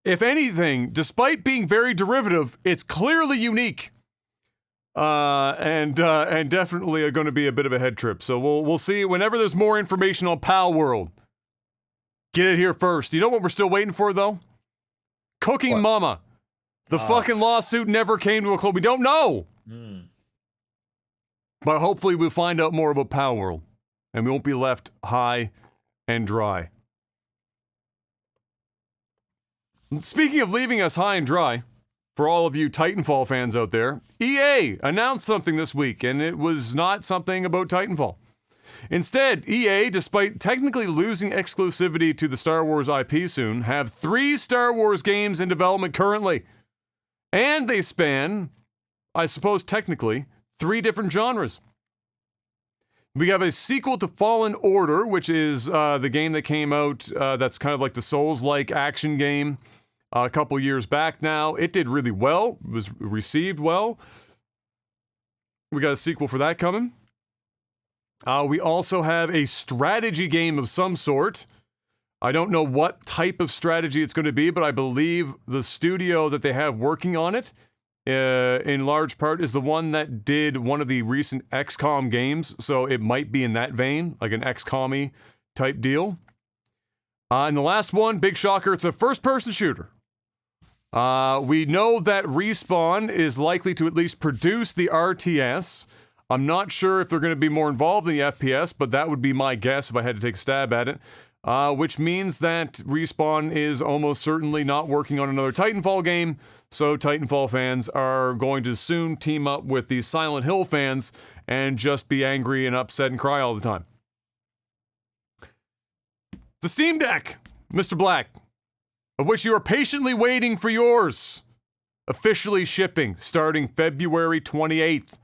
Speaker 1: if anything, despite being very derivative, it's clearly unique, and definitely going to be a bit of a head trip. So we'll see whenever there's more information on PalWorld. Get it here first. You know what we're still waiting for though? Cooking Mama. The fucking lawsuit never came to a close. We don't know, but hopefully we'll find out more about PalWorld. And we won't be left high and dry. Speaking of leaving us high and dry, for all of you Titanfall fans out there, EA announced something this week, and it was not something about Titanfall. Instead, EA, despite technically losing exclusivity to the Star Wars IP soon, have 3 Star Wars games in development currently. And they span, I suppose technically, 3 different genres. We have a sequel to Fallen Order, which is the game that came out that's kind of like the Souls-like action game a couple years back now. It did really well, was received well. We got a sequel for that coming. We also have a strategy game of some sort. I don't know what type of strategy it's going to be, but I believe the studio that they have working on it in large part is the one that did one of the recent XCOM games, so it might be in that vein, like an XCOM-y type deal. And the last one, big shocker, it's a first-person shooter. We know that Respawn is likely to at least produce the RTS. I'm not sure if they're going to be more involved in the FPS, but that would be my guess if I had to take a stab at it. Which means that Respawn is almost certainly not working on another Titanfall game, so Titanfall fans are going to soon team up with the Silent Hill fans and just be angry and upset and cry all the time. The Steam Deck, Mr. Black, of which you are patiently waiting for yours, officially shipping starting February 28th.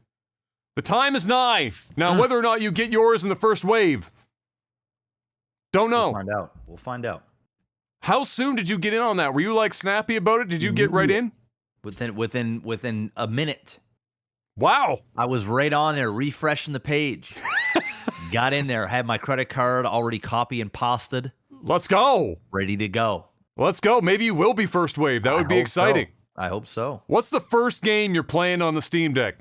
Speaker 1: The time is nigh. Now, whether or not you get yours in the first wave, don't know.
Speaker 2: We'll find out.
Speaker 1: How soon did you get in on that? Were you like snappy about it? Did you get right in?
Speaker 2: Within a minute.
Speaker 1: Wow.
Speaker 2: I was right on there refreshing the page. Got in there, had my credit card already copy and pasted.
Speaker 1: Let's go.
Speaker 2: Ready to go.
Speaker 1: Let's go. Maybe you will be first wave. That would be exciting.
Speaker 2: So. I hope so.
Speaker 1: What's the first game you're playing on the Steam Deck?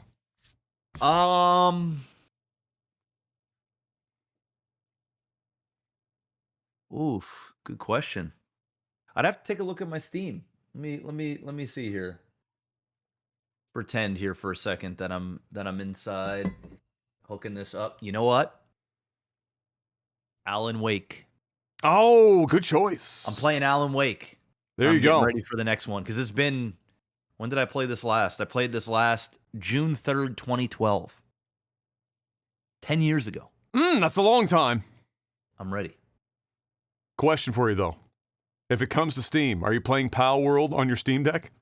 Speaker 2: Oof, good question. I'd have to take a look at my Steam. Let me see here. Pretend here for a second that I'm inside, hooking this up. You know what? Alan Wake.
Speaker 1: Oh, good choice.
Speaker 2: I'm playing Alan Wake.
Speaker 1: There you go.
Speaker 2: Ready for the next one because it's been. When did I play this last? I played this last June 3rd, 2012. 10 years ago.
Speaker 1: That's a long time.
Speaker 2: I'm ready.
Speaker 1: Question for you, though. If it comes to Steam, are you playing PalWorld on your Steam Deck?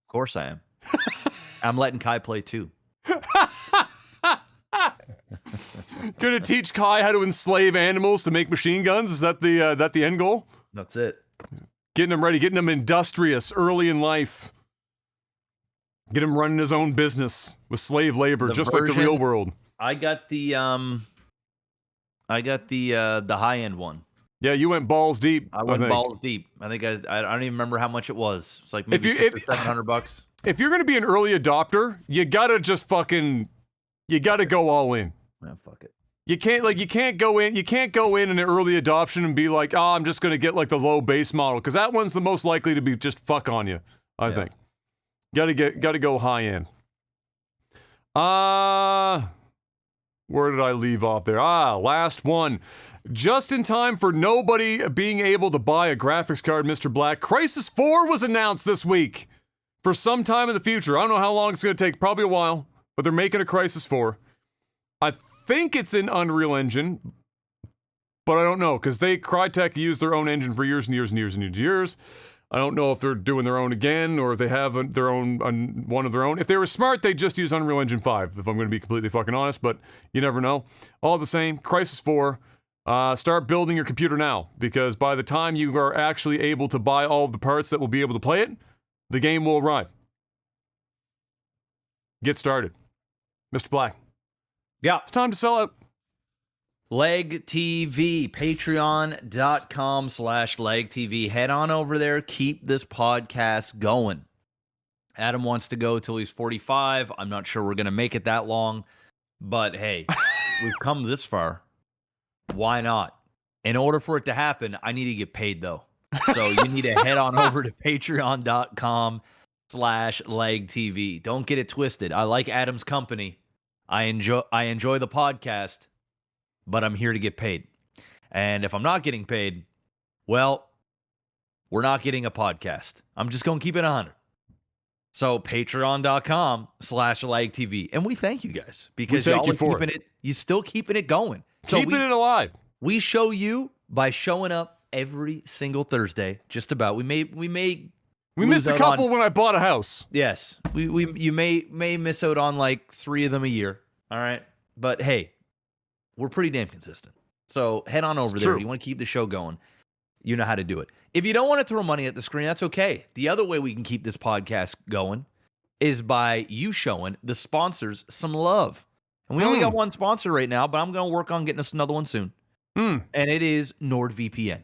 Speaker 2: Of course I am. I'm letting Kai play, too.
Speaker 1: Gonna teach Kai how to enslave animals to make machine guns? Is that the end goal?
Speaker 2: That's it.
Speaker 1: Getting him ready, getting him industrious early in life. Get him running his own business with slave labor, just like the real world.
Speaker 2: I got the high end one.
Speaker 1: Yeah, you went balls deep.
Speaker 2: I went balls deep. I think I don't even remember how much it was. It's like maybe $600 or $700.
Speaker 1: If you're gonna be an early adopter, you gotta go all in.
Speaker 2: Man, fuck it.
Speaker 1: You can't go in an early adoption and be like, oh, I'm just gonna get like the low base model, because that one's the most likely to be just fuck on you. I think. Gotta go high end. Where did I leave off there? Last one. Just in time for nobody being able to buy a graphics card, Mr. Black, Crysis 4 was announced this week for some time in the future. I don't know how long it's going to take, probably a while, but they're making a Crysis 4. I think it's in Unreal Engine, but I don't know, because Crytek used their own engine for years and years and years and years. I don't know if they're doing their own again, or if they have their own, one of their own. If they were smart, they'd just use Unreal Engine 5, if I'm going to be completely fucking honest, but you never know. All the same, Crysis 4, start building your computer now, because by the time you are actually able to buy all of the parts that will be able to play it, the game will arrive. Get started. Mr. Black.
Speaker 2: Yeah.
Speaker 1: It's time to sell out.
Speaker 2: Leg TV, patreon.com/Leg TV. Head on over there. Keep this podcast going. Adam wants to go till he's 45. I'm not sure we're going to make it that long. But hey, we've come this far. Why not? In order for it to happen, I need to get paid, though. So you need to head on over to patreon.com/Leg TV. Don't get it twisted. I like Adam's company. I enjoy the podcast. But I'm here to get paid. And if I'm not getting paid, well, we're not getting a podcast. I'm just going to keep it 100. So patreon.com/Leg TV. And we thank you guys, because y'all are keeping it. You're still keeping it going. So
Speaker 1: keeping it alive.
Speaker 2: We show you by showing up every single Thursday, just about. We
Speaker 1: missed a couple when I bought a house.
Speaker 2: Yes. You may miss out on like 3 of them a year. All right. But hey, we're pretty damn consistent. So head on over there. If you want to keep the show going, you know how to do it. If you don't want to throw money at the screen, that's okay. The other way we can keep this podcast going is by you showing the sponsors some love. And we only got one sponsor right now, but I'm going to work on getting us another one soon. And it is NordVPN.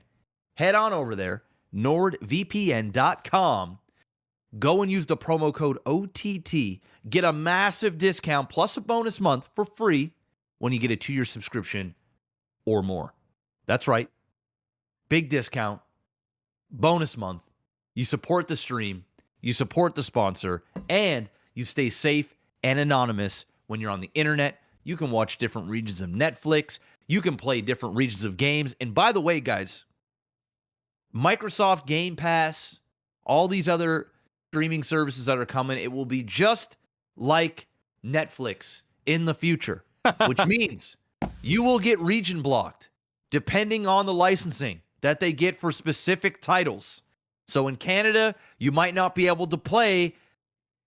Speaker 2: Head on over there, nordvpn.com. Go and use the promo code OTT. Get a massive discount plus a bonus month for free when you get a 2-year subscription or more. That's right. Big discount, bonus month. You support the stream, you support the sponsor, and you stay safe and anonymous when you're on the internet. You can watch different regions of Netflix. You can play different regions of games. And by the way, guys, Microsoft Game Pass, all these other streaming services that are coming, it will be just like Netflix in the future. Which means you will get region blocked depending on the licensing that they get for specific titles. So in Canada, you might not be able to play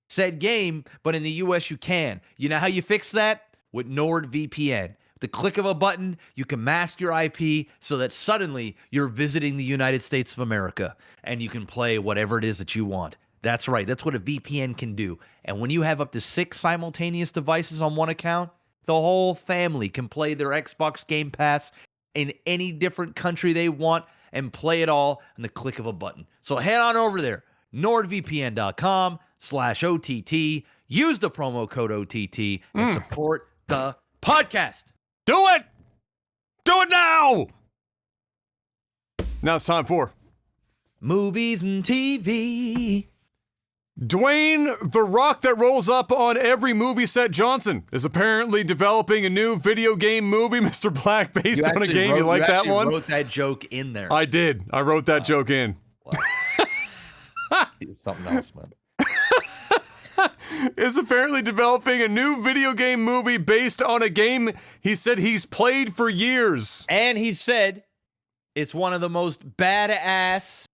Speaker 2: said game, but in the US you can. You know how you fix that? With NordVPN. The click of a button, you can mask your IP so that suddenly you're visiting the United States of America and you can play whatever it is that you want. That's right. That's what a VPN can do. And when you have up to 6 simultaneous devices on one account, the whole family can play their Xbox Game Pass in any different country they want and play it all in the click of a button. So head on over there, nordvpn.com/OTT. Use the promo code OTT and support the podcast.
Speaker 1: Do it! Do it now! Now it's time for
Speaker 2: movies and TV.
Speaker 1: Dwayne "The Rock that rolls up on every movie set" Johnson is apparently developing a new video game movie, Mr. Black, based on a game. You like that one?
Speaker 2: You wrote that joke in there.
Speaker 1: I did. I wrote that joke in.
Speaker 2: Something else, man.
Speaker 1: Is apparently developing a new video game movie based on a game he said he's played for years.
Speaker 2: And he said it's one of the most badass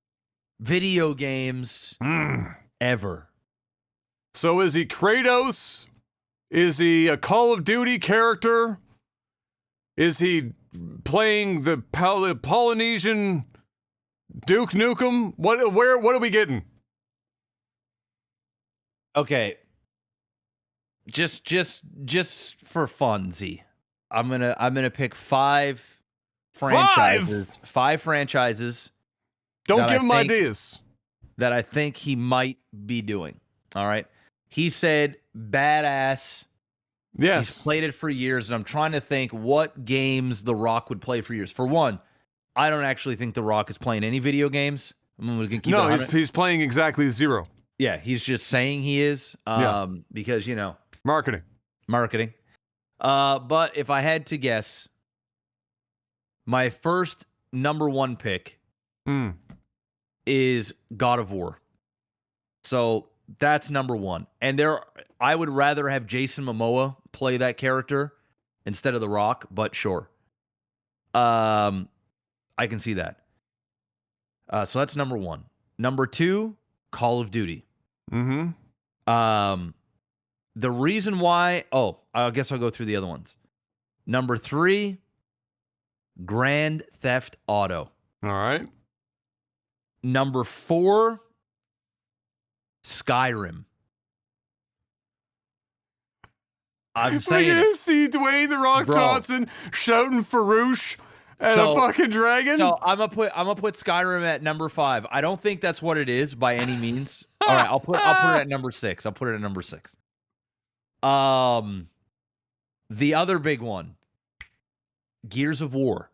Speaker 2: video games ever.
Speaker 1: So is he Kratos? Is he a Call of Duty character? Is he playing the Polynesian Duke Nukem? What are we getting?
Speaker 2: Okay. Just for funzy, I'm gonna pick 5 franchises. 5 franchises.
Speaker 1: Don't give him ideas.
Speaker 2: That I think he might be doing. All right. He said badass.
Speaker 1: Yes.
Speaker 2: He's played it for years, and I'm trying to think what games The Rock would play for years. For one, I don't actually think The Rock is playing any video games.
Speaker 1: No, he's playing exactly 0.
Speaker 2: Yeah, he's just saying he is, because, you know.
Speaker 1: Marketing.
Speaker 2: But if I had to guess, my first number 1 pick is God of War. So that's number 1. And I would rather have Jason Momoa play that character instead of The Rock, but sure. I can see that. So that's number 1. Number 2, Call of Duty.
Speaker 1: Mm-hmm.
Speaker 2: The reason why... Oh, I guess I'll go through the other ones. Number 3, Grand Theft Auto.
Speaker 1: All right.
Speaker 2: Number 4, Skyrim. I'm saying
Speaker 1: we're gonna see Dwayne the Rock Johnson shouting Farouche at a fucking dragon.
Speaker 2: So I'm gonna put Skyrim at number 5. I don't think that's what it is by any means. All right, I'll put it at number 6. The other big one, Gears of War.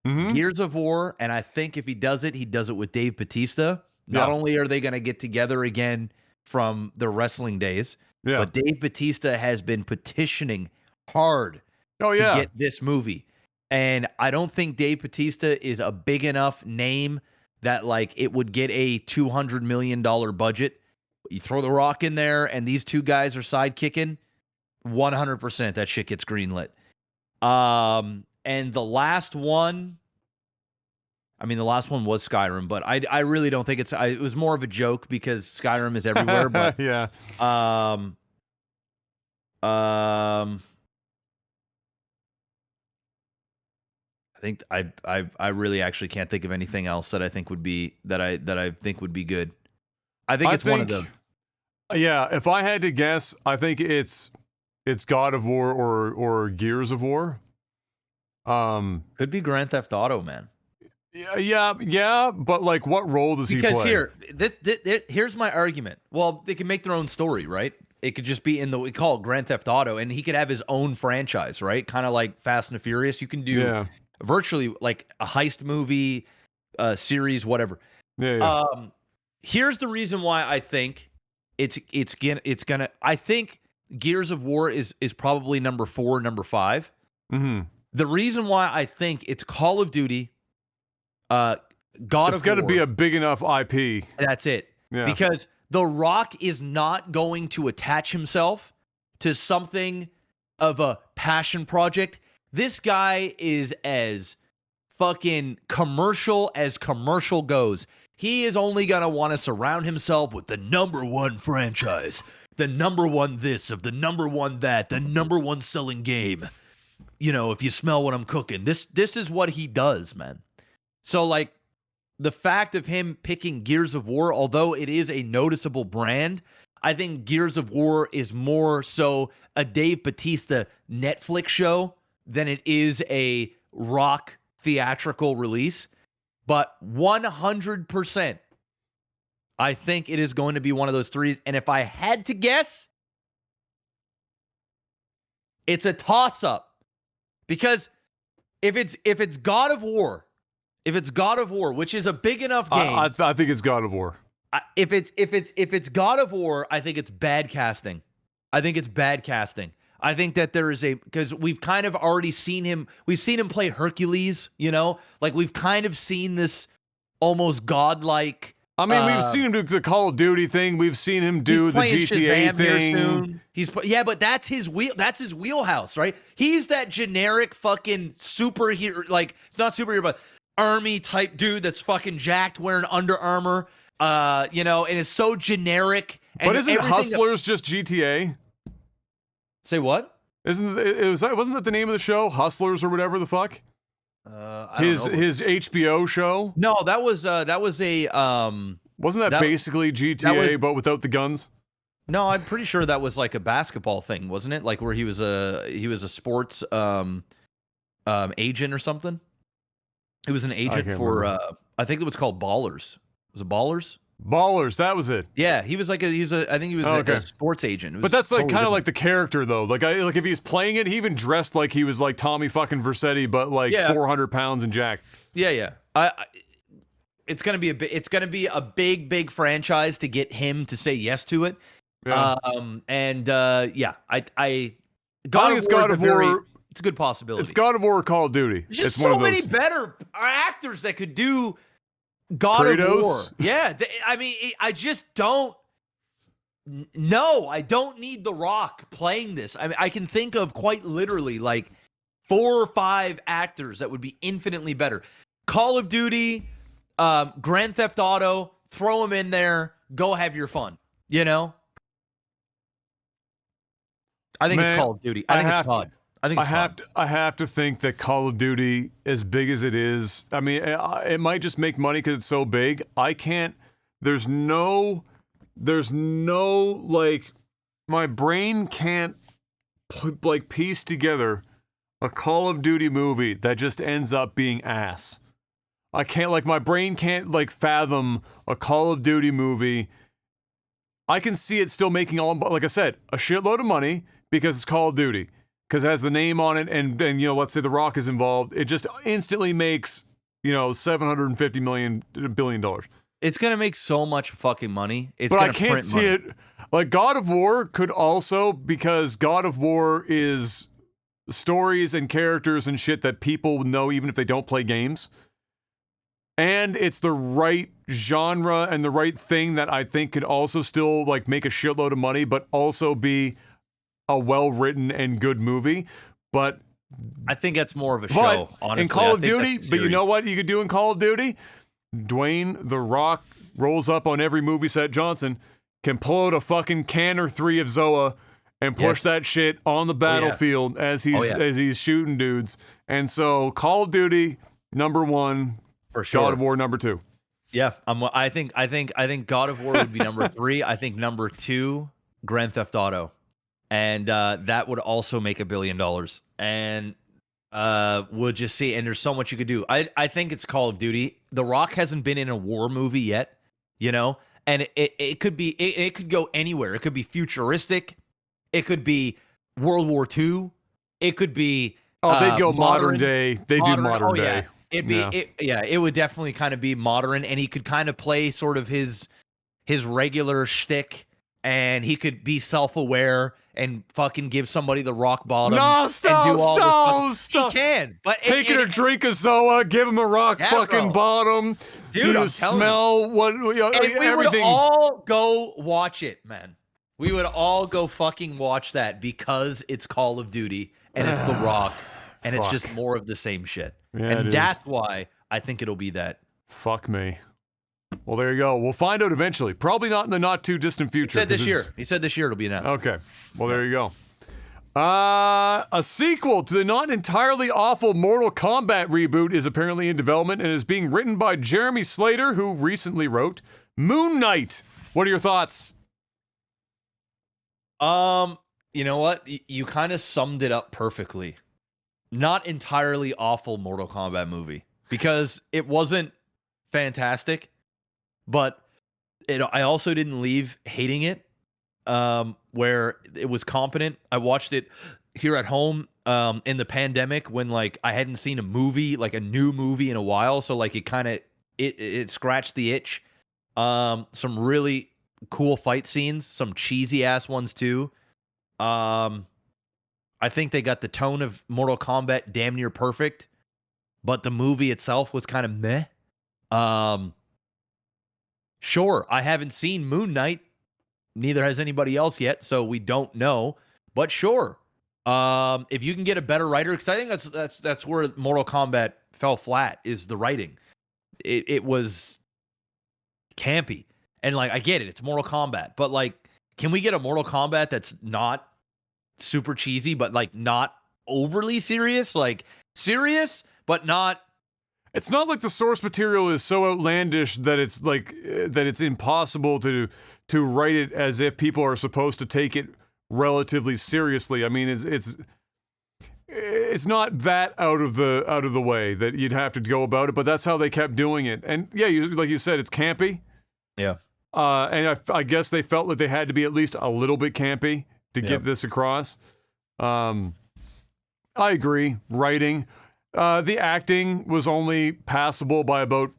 Speaker 1: Mm-hmm.
Speaker 2: Gears of War, and I think if he does it with Dave Bautista. Not only are they going to get together again from their wrestling days, but Dave Bautista has been petitioning hard to get this movie. And I don't think Dave Bautista is a big enough name that like it would get a $200 million budget. You throw The Rock in there and these two guys are sidekicking, 100% that shit gets greenlit. And the last one, I mean, the last one was Skyrim, but I really don't think it was more of a joke because Skyrim is everywhere. But
Speaker 1: yeah.
Speaker 2: I think I really actually can't think of anything else that I think would be that I think would be good. I think one of them.
Speaker 1: Yeah, if I had to guess, I think it's God of War or Gears of War.
Speaker 2: Could be Grand Theft Auto, man.
Speaker 1: Yeah, but like, what role does he play?
Speaker 2: Because here's my argument. Well, they can make their own story, right? It could just be we call it Grand Theft Auto, and he could have his own franchise, right? Kind of like Fast and Furious. You can do virtually like a heist movie, series, whatever.
Speaker 1: Yeah.
Speaker 2: Here's the reason why I think it's gonna. I think Gears of War is probably number 4, number 5.
Speaker 1: Mm-hmm.
Speaker 2: The reason why I think it's Call of Duty, God of War.
Speaker 1: It's got to be a big enough IP.
Speaker 2: That's it.
Speaker 1: Yeah.
Speaker 2: Because The Rock is not going to attach himself to something of a passion project. This guy is as fucking commercial as commercial goes. He is only going to want to surround himself with the number 1 franchise, the number 1 this, of the number 1 that, the number 1 selling game. You know, if you smell what I'm cooking. This is what he does, man. So, like, the fact of him picking Gears of War, although it is a noticeable brand, I think Gears of War is more so a Dave Bautista Netflix show than it is a Rock theatrical release. But 100%, I think it is going to be one of those 3s. And if I had to guess, it's a toss-up. Because if it's God of War, which is a big enough game,
Speaker 1: I think it's God of War.
Speaker 2: If it's God of War, I think it's bad casting. I think that there is because we've kind of already seen him. We've seen him play Hercules. You know, like we've kind of seen this almost godlike.
Speaker 1: I mean, we've seen him do the Call of Duty thing. We've seen him do the GTA thing.
Speaker 2: But that's his wheelhouse, right? He's that generic fucking superhero, like not superhero, but army type dude that's fucking jacked, wearing Under Armour, and is so generic.
Speaker 1: But isn't Hustlers just GTA?
Speaker 2: Say what?
Speaker 1: Wasn't that the name of the show? Hustlers or whatever the fuck?
Speaker 2: I don't know.
Speaker 1: His HBO show?
Speaker 2: No, that was a
Speaker 1: Wasn't that basically GTA but without the guns?
Speaker 2: No, I'm pretty sure that was like a basketball thing, wasn't it? Like where he was a sports agent or something. He was an agent for I think it was called Ballers. Was it Ballers?
Speaker 1: Ballers, that was it.
Speaker 2: Yeah, he was like I think he was like a sports agent.
Speaker 1: But that's like kind of like the character though. Like if he's playing it, he even dressed like he was like Tommy fucking Vercetti, but like 400 pounds and jacked.
Speaker 2: Yeah. It's gonna be a big franchise to get him to say yes to it.
Speaker 1: Yeah.
Speaker 2: I
Speaker 1: God of War.
Speaker 2: It's a good possibility.
Speaker 1: It's God of War or Call of Duty.
Speaker 2: There's just so many better actors that could do God
Speaker 1: Kratos?
Speaker 2: of War. Yeah, I just don't. No, I don't need The Rock playing this. I mean, I can think of quite literally like 4 or 5 actors that would be infinitely better. Call of Duty, Grand Theft Auto, throw them in there. Go have your fun. You know. I think it's Call of Duty. I think it's COD.
Speaker 1: I have to think that Call of Duty, as big as it is, I mean, it might just make money because it's so big. I can't. There's no like, my brain can't like piece together a Call of Duty movie that just ends up being ass. I can't, like, my brain can't like fathom a Call of Duty movie. I can see it still making like I said, a shitload of money because it's Call of Duty. Because it has the name on it, and then, you know, let's say The Rock is involved, it just instantly makes, you know, $750 billion.
Speaker 2: It's gonna make so much fucking money.
Speaker 1: But I can't see it. Like God of War could also, because God of War is stories and characters and shit that people know even if they don't play games. And it's the right genre and the right thing that I think could also still like make a shitload of money, but also be a well-written and good movie. But
Speaker 2: I think that's more of a show, honestly.
Speaker 1: In Call of Duty, but you know what you could do in Call of Duty? Dwayne The Rock rolls up on every movie set. Johnson can pull out a fucking can or 3 of Zoa and push that shit on the battlefield as he's shooting dudes. And so Call of Duty #1,
Speaker 2: for sure.
Speaker 1: God of War #2.
Speaker 2: Yeah, I think God of War would be number 3. I think number 2, Grand Theft Auto. And that would also make $1 billion. And we'll just see. And there's so much you could do. I think it's Call of Duty. The Rock hasn't been in a war movie yet, you know? And it could be, it could go anywhere. It could be futuristic. It could be World War II. It could be
Speaker 1: they'd go modern day. They do modern day.
Speaker 2: It would definitely kind of be modern, and he could kind of play sort of his regular shtick, and he could be self-aware and fucking give somebody the rock bottom.
Speaker 1: Stop.
Speaker 2: He can, but
Speaker 1: taking a drink of Zoa, give him a rock fucking bottom.
Speaker 2: Dude,
Speaker 1: I'm smell what
Speaker 2: we
Speaker 1: everything.
Speaker 2: Would all go watch it, man. We would all go fucking watch that because it's Call of Duty and it's The Rock and it's just more of the same shit.
Speaker 1: Yeah,
Speaker 2: and that's why I think it'll be that.
Speaker 1: Fuck me. Well, there you go. We'll find out eventually. Probably not in the not too distant future.
Speaker 2: He said this year it'll be announced.
Speaker 1: Okay. Well, there you go. A sequel to the not entirely awful Mortal Kombat reboot is apparently in development and is being written by Jeremy Slater, who recently wrote Moon Knight. What are your thoughts?
Speaker 2: You know what? You kind of summed it up perfectly. Not entirely awful Mortal Kombat movie, because it wasn't fantastic, but I also didn't leave hating it. Where it was competent. I watched it here at home in the pandemic when like I hadn't seen a movie, like a new movie in a while, so like it kind of it scratched the itch. Some really cool fight scenes, some cheesy ass ones too. I think they got the tone of Mortal Kombat damn near perfect, but the movie itself was kind of meh. Sure, I haven't seen Moon Knight. Neither has anybody else yet, so we don't know. But sure, if you can get a better writer, because I think that's where Mortal Kombat fell flat, is the writing. It was campy, and like I get it, it's Mortal Kombat, but like, can we get a Mortal Kombat that's not super cheesy, but like not overly serious, like serious, but not.
Speaker 1: It's not like the source material is so outlandish that it's like that it's impossible to write it as if people are supposed to take it relatively seriously. I mean, it's not that out of the way that you'd have to go about it, but that's how they kept doing it. And yeah, like you said, it's campy.
Speaker 2: Yeah.
Speaker 1: And I guess they felt that they had to be at least a little bit campy to get this across. I agree. Writing. The acting was only passable by about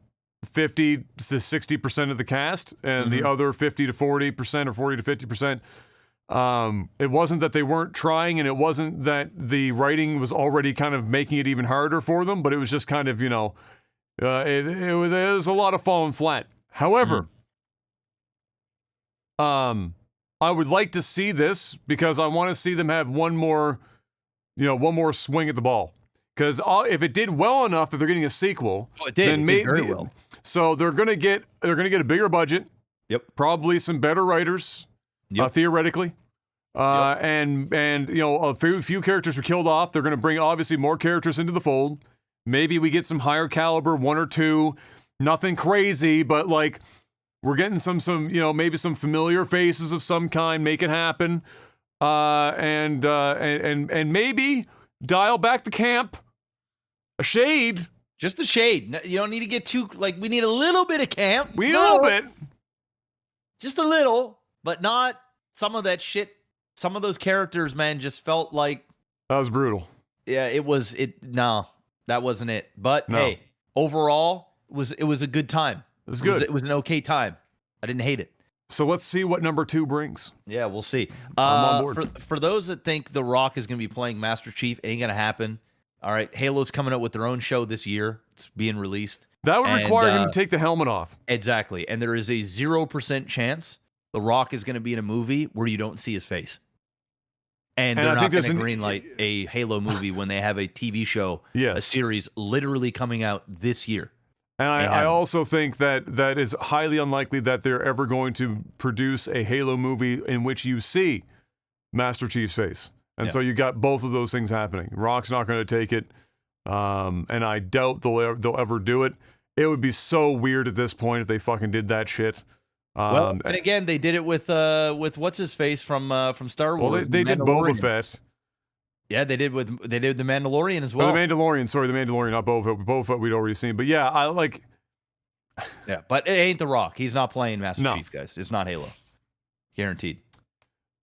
Speaker 1: 50 to 60% of the cast, and the other 50 to 40% or 40 to 50%. It wasn't that they weren't trying, and it wasn't that the writing was already kind of making it even harder for them, but it was just kind of, it was a lot of falling flat. However, I would like to see this because I want to see them have one more swing at the ball. Because if it did well enough that they're getting a sequel,
Speaker 2: then maybe very well.
Speaker 1: So they're gonna get a bigger budget.
Speaker 2: Yep.
Speaker 1: Probably some better writers.
Speaker 2: Yep.
Speaker 1: Theoretically. And a few characters were killed off. They're gonna bring obviously more characters into the fold. Maybe we get some higher caliber, one or two. Nothing crazy, but like we're getting some maybe some familiar faces of some kind. Make it happen. And maybe dial back the camp. A shade.
Speaker 2: Just a shade. You don't need to get too, like, we need a little bit of camp.
Speaker 1: We need a little bit.
Speaker 2: Just a little, but not some of that shit. Some of those characters, man, just felt like.
Speaker 1: That was brutal.
Speaker 2: Yeah, no, that wasn't it. But hey, overall, it was a good time.
Speaker 1: It was good.
Speaker 2: It was an okay time. I didn't hate it.
Speaker 1: So let's see what number 2 brings.
Speaker 2: Yeah, we'll see.
Speaker 1: I'm on board.
Speaker 2: For those that think The Rock is going to be playing Master Chief, it ain't going to happen. All right, Halo's coming out with their own show this year. It's being released.
Speaker 1: That would require him to take the helmet off.
Speaker 2: Exactly. And there is a 0% chance The Rock is going to be in a movie where you don't see his face. And they're not going to greenlight a Halo movie when they have a TV show, a series literally coming out this year.
Speaker 1: And I also think that is highly unlikely that they're ever going to produce a Halo movie in which you see Master Chief's face. And so you got both of those things happening. Rock's not going to take it, and I doubt they'll ever do it. It would be so weird at this point if they fucking did that shit.
Speaker 2: And again, they did it with what's his face from Star Wars.
Speaker 1: Well, they did Boba Fett.
Speaker 2: Yeah, they did the Mandalorian as well.
Speaker 1: The Mandalorian, not Boba Fett. Boba Fett we'd already seen, but yeah, I like.
Speaker 2: Yeah, but it ain't The Rock. He's not playing Master Chief, guys. It's not Halo, guaranteed.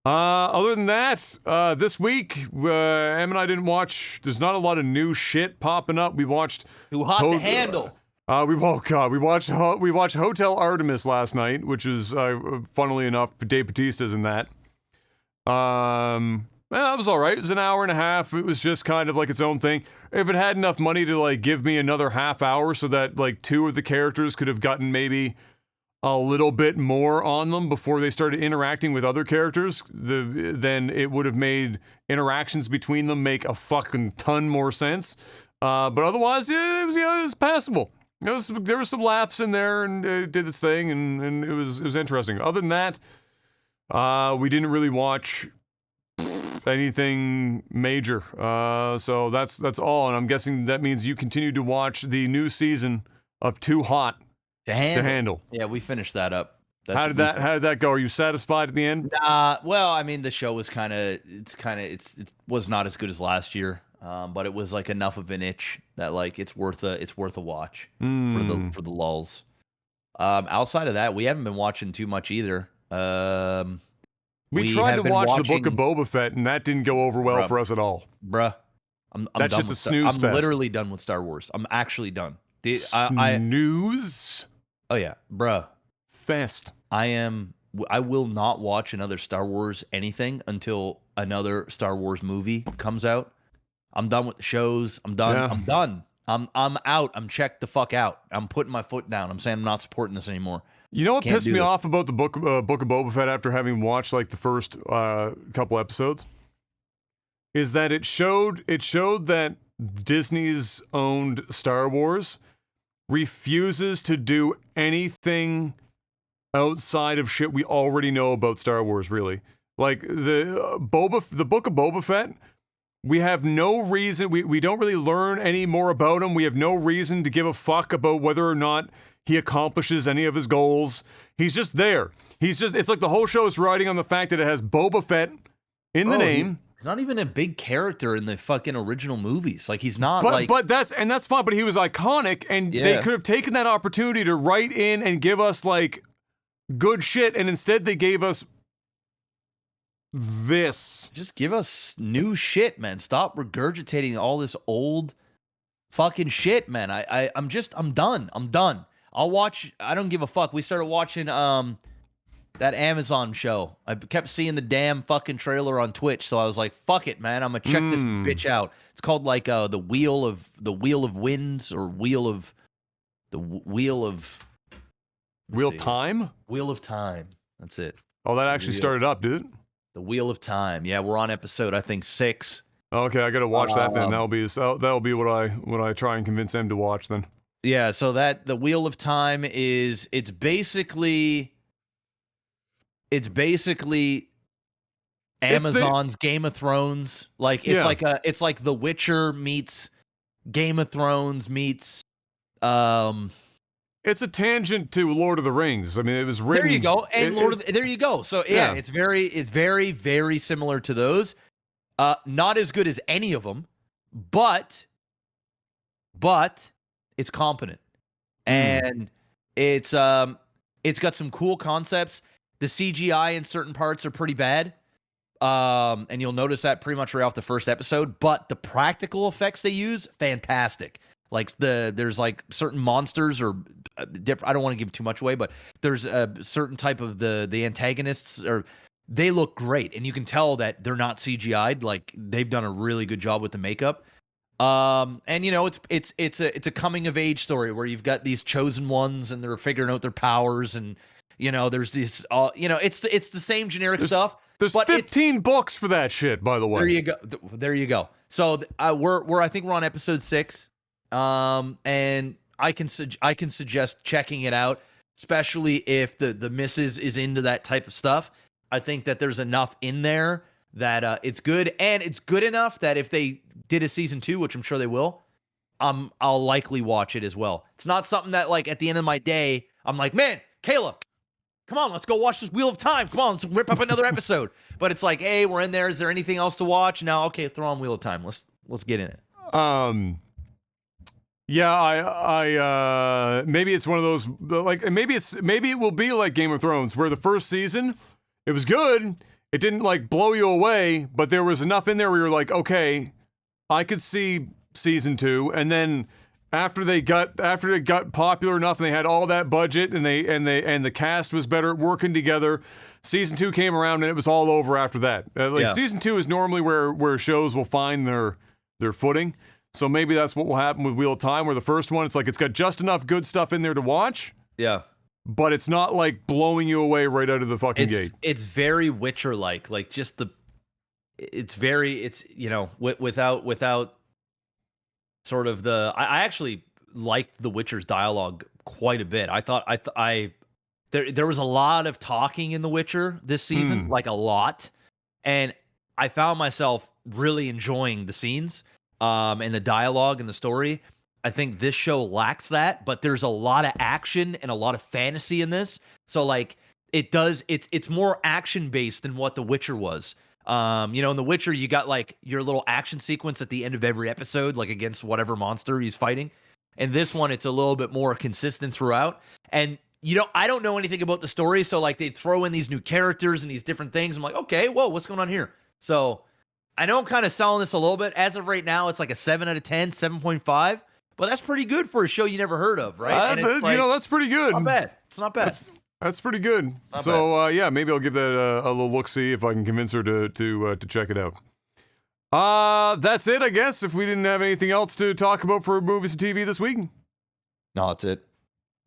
Speaker 1: Other than that, this week, Em and I didn't watch. There's not a lot of new shit popping up. We watched
Speaker 2: Too Hot to Handle.
Speaker 1: We watched Hotel Artemis last night, which was funnily enough, Dave Bautista's in that. That was all right. It was an hour and a half. It was just kind of like its own thing. If it had enough money to like give me another half hour so that like 2 of the characters could have gotten maybe a little bit more on them before they started interacting with other characters, then it would have made interactions between them make a fucking ton more sense. But otherwise, it was passable. There were some laughs in there, and it did its thing, and it was interesting. Other than that, we didn't really watch anything major. So that's all, and I'm guessing that means you continue to watch the new season of Too Hot to Handle.
Speaker 2: Yeah, we finished that up.
Speaker 1: How did that go? Are you satisfied at the end?
Speaker 2: Well, I mean, the show was it was not as good as last year, but it was like enough of an itch that like it's worth a watch for the lulls. Outside of that, we haven't been watching too much either.
Speaker 1: We tried to watch the Book of Boba Fett, and that didn't go over well for us at all.
Speaker 2: Bruh, I'm
Speaker 1: that shit's a snooze fest.
Speaker 2: I'm literally done with Star Wars. I'm actually done.
Speaker 1: Snooze?
Speaker 2: Oh yeah, bruh.
Speaker 1: Fest.
Speaker 2: I will not watch another Star Wars anything until another Star Wars movie comes out. I'm done with the shows. I'm done. Yeah. I'm done. I'm out. I'm checked the fuck out. I'm putting my foot down. I'm saying I'm not supporting this anymore.
Speaker 1: You know what pissed me off about the Book of Boba Fett after having watched like the first couple episodes? Is that it showed that Disney's owned Star Wars refuses to do anything outside of shit we already know about Star Wars, really. Like the Book of Boba Fett. We have no reason. We don't really learn any more about him. We have no reason to give a fuck about whether or not he accomplishes any of his goals. He's just there. It's like the whole show is riding on the fact that it has Boba Fett in the name.
Speaker 2: He's not even a big character in the fucking original movies. Like he's not
Speaker 1: but that's fine, but he was iconic, and they could have taken that opportunity to write in and give us like good shit, and instead they gave us this.
Speaker 2: Just give us new shit, man. Stop regurgitating all this old fucking shit, man. I'm done. I'm done. I'll watch. I don't give a fuck. We started watching that Amazon show. I kept seeing the damn fucking trailer on Twitch, so I was like, fuck it, man. I'm gonna check this bitch out. It's called like the Wheel of Winds, or Wheel of
Speaker 1: Time?
Speaker 2: Wheel of Time. That's it.
Speaker 1: Oh, that actually started up, dude.
Speaker 2: The Wheel of Time. Yeah, we're on episode, I think, 6.
Speaker 1: Okay, I gotta watch that then. That'll be what I try and convince them to watch then.
Speaker 2: Yeah, so that the Wheel of Time is it's basically Amazon's Game of Thrones. Like it's like The Witcher meets Game of Thrones meets
Speaker 1: It's a tangent to Lord of the Rings. I mean, it was written.
Speaker 2: There you go. And there you go. So yeah, it's very, very similar to those. Not as good as any of them, but it's competent. And it's got some cool concepts. The CGI in certain parts are pretty bad. And you'll notice that pretty much right off the first episode, but the practical effects they use, fantastic. Like there's like certain monsters or different. I don't want to give too much away, but there's a certain type of the antagonists, or they look great, and you can tell that they're not CGI'd. Like they've done a really good job with the makeup. And you know it's a coming of age story where you've got these chosen ones and they're figuring out their powers, and you know there's these it's the same generic stuff.
Speaker 1: There's 15 books for that shit, by the way.
Speaker 2: There you go. So I think we're on episode 6. And I can suggest checking it out, especially if the missus is into that type of stuff. I think that there's enough in there that it's good, and it's good enough that if they did a season 2, which I'm sure they will, I'll likely watch it as well. It's not something that like at the end of my day I'm like, man, Kayla, come on, let's go watch this Wheel of Time. Come on, let's rip up another episode. But it's like, hey, we're in there. Is there anything else to watch? No, okay, throw on Wheel of Time. Let's get in it.
Speaker 1: Yeah, I maybe it's one of those, like, maybe it will be like Game of Thrones, where the first season, it was good, it didn't like blow you away, but there was enough in there where you're like, okay, I could see season 2, and then after it got popular enough and they had all that budget and the cast was better at working together, season 2 came around and it was all over after that. Season 2 is normally where shows will find their footing. So maybe that's what will happen with Wheel of Time, where the first one, it's like it's got just enough good stuff in there to watch. Yeah. But it's not like blowing you away right out of the fucking gate.
Speaker 2: It's very Witcher-like. Without sort of the... I actually liked The Witcher's dialogue quite a bit. I thought there was a lot of talking in The Witcher this season, like a lot. And I found myself really enjoying the scenes. And the dialogue and the story. I think this show lacks that, but there's a lot of action and a lot of fantasy in this. So like it's more action based than what The Witcher was. In The Witcher, you got like your little action sequence at the end of every episode, like against whatever monster he's fighting. And this one, it's a little bit more consistent throughout. And I don't know anything about the story, so like they throw in these new characters and these different things. I'm like, okay, whoa, what's going on here? So I know I'm kind of selling this a little bit. As of right now, it's like a 7 out of 10, 7.5. But that's pretty good for a show you never heard of, right?
Speaker 1: That's pretty good.
Speaker 2: Not bad. It's not bad.
Speaker 1: That's pretty good. So maybe I'll give that a little look-see if I can convince her to check it out. That's it, I guess, if we didn't have anything else to talk about for movies and TV this week.
Speaker 2: No, that's it.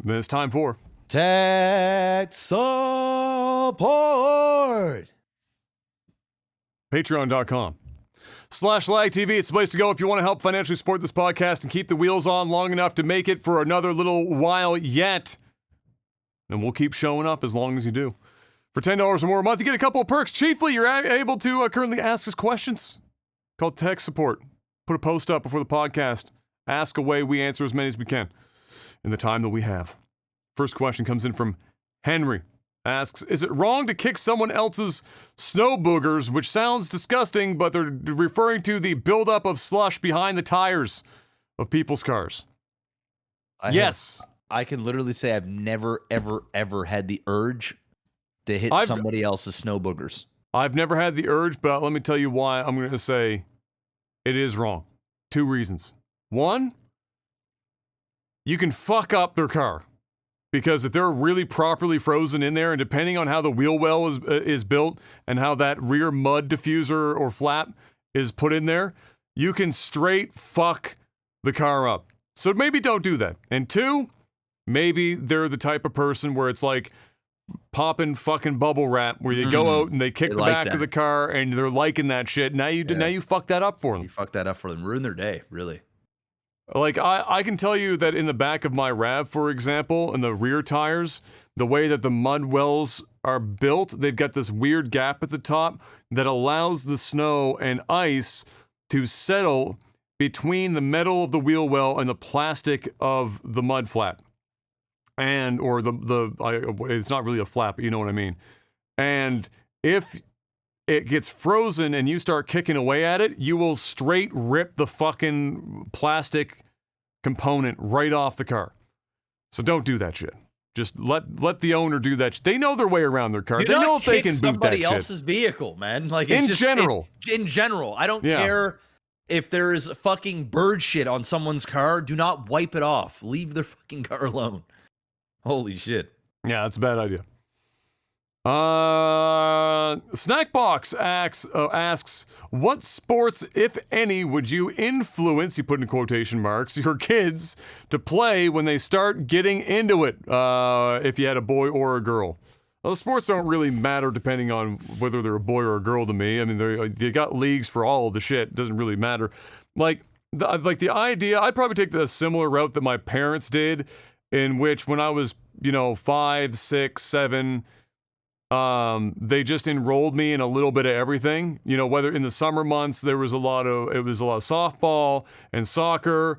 Speaker 1: Then it's time for
Speaker 2: Tech Support.
Speaker 1: Patreon.com/LagTV. It's the place to go if you want to help financially support this podcast and keep the wheels on long enough to make it for another little while yet. And we'll keep showing up as long as you do. For $10 or more a month, you get a couple of perks. Chiefly, you're able to currently ask us questions. Called tech support. Put a post up before the podcast. Ask away. We answer as many as we can in the time that we have. First question comes in from Henry. Asks, is it wrong to kick someone else's snow boogers, which sounds disgusting, but they're referring to the buildup of slush behind the tires of people's cars? Yes.
Speaker 2: I can literally say I've never, ever, ever had the urge to hit somebody else's snow boogers.
Speaker 1: I've never had the urge, but let me tell you why I'm going to say it is wrong. 2 reasons. 1, you can fuck up their car. Because if they're really properly frozen in there, and depending on how the wheel well is built and how that rear mud diffuser or flap is put in there, you can straight fuck the car up. So maybe don't do that. And 2, maybe they're the type of person where it's like popping fucking bubble wrap, where you go out and they kick the back of the car and they're liking that shit. Now you fuck that up for them.
Speaker 2: You fuck that up for them. Ruin their day, really.
Speaker 1: Like, I can tell you that in the back of my RAV, for example, in the rear tires, the way that the mud wells are built, they've got this weird gap at the top that allows the snow and ice to settle between the metal of the wheel well and the plastic of the mud flap. Or it's not really a flap, but you know what I mean. And if it gets frozen and you start kicking away at it, you will straight rip the fucking plastic component right off the car. So don't do that shit. Just let the owner do that. They know their way around their car. They know if they can boot that shit.
Speaker 2: Somebody else's vehicle, man. Like
Speaker 1: in general,
Speaker 2: I don't care if there is fucking bird shit on someone's car. Do not wipe it off. Leave their fucking car alone. Holy shit.
Speaker 1: Yeah, that's a bad idea. Snackbox asks, what sports, if any, would you influence, you put in quotation marks, your kids to play when they start getting into it, if you had a boy or a girl? Well, the sports don't really matter depending on whether they're a boy or a girl to me. I mean, they got leagues for all of the shit. It doesn't really matter. Like the idea, I'd probably take the similar route that my parents did, in which when I was, 5, 6, 7, they just enrolled me in a little bit of everything. Whether in the summer months there was a lot of softball and soccer,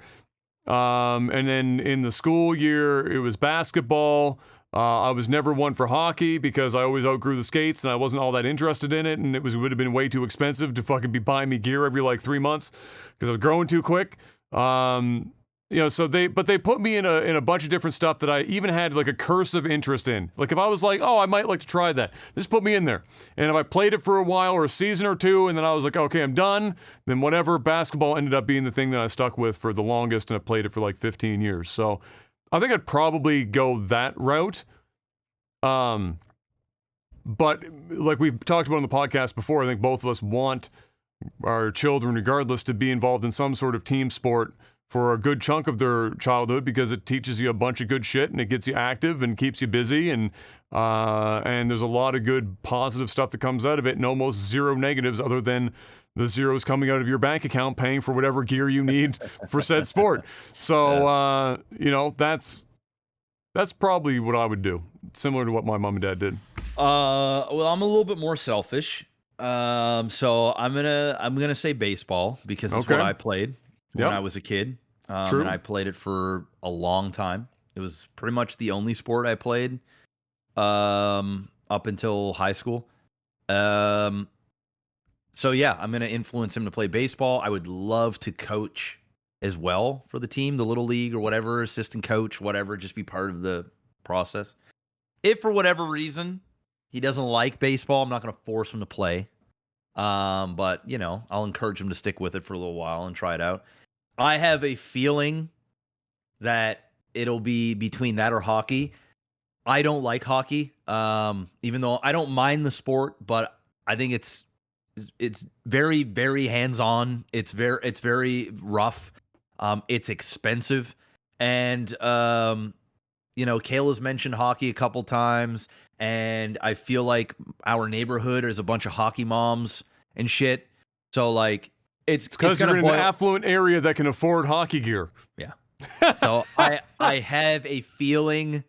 Speaker 1: and then in the school year it was basketball. I was never one for hockey because I always outgrew the skates and I wasn't all that interested in it, and would have been way too expensive to fucking be buying me gear every like 3 months because I was growing too quick. So they put me in a bunch of different stuff that I even had like a cursive interest in. Like if I was like, oh, I might like to try that, just put me in there. And if I played it for a while or a season or two, and then I was like, okay, I'm done, then whatever. Basketball ended up being the thing that I stuck with for the longest, and I played it for like 15 years. So I think I'd probably go that route. But like we've talked about on the podcast before, I think both of us want our children, regardless, to be involved in some sort of team sport for a good chunk of their childhood, because it teaches you a bunch of good shit and it gets you active and keeps you busy, and there's a lot of good positive stuff that comes out of it, and almost zero negatives other than the zeros coming out of your bank account paying for whatever gear you need for said sport. So that's probably what I would do, similar to what my mom and dad did.
Speaker 2: Well, I'm a little bit more selfish. So I'm gonna say baseball, because it's what I played when I was a kid.
Speaker 1: True.
Speaker 2: And I played it for a long time. It was pretty much the only sport I played up until high school. So yeah, I'm going to influence him to play baseball. I would love to coach as well for the team, the little league or whatever, assistant coach, whatever, just be part of the process. If for whatever reason he doesn't like baseball, I'm not going to force him to play. But I'll encourage him to stick with it for a little while and try it out. I have a feeling that it'll be between that or hockey. I don't like hockey, even though I don't mind the sport, but I think it's very, very hands-on. It's very rough. It's expensive, and Kayla's mentioned hockey a couple times, and I feel like our neighborhood is a bunch of hockey moms and shit. So like, it's
Speaker 1: because you're in an affluent area that can afford hockey gear.
Speaker 2: Yeah. So I have a feeling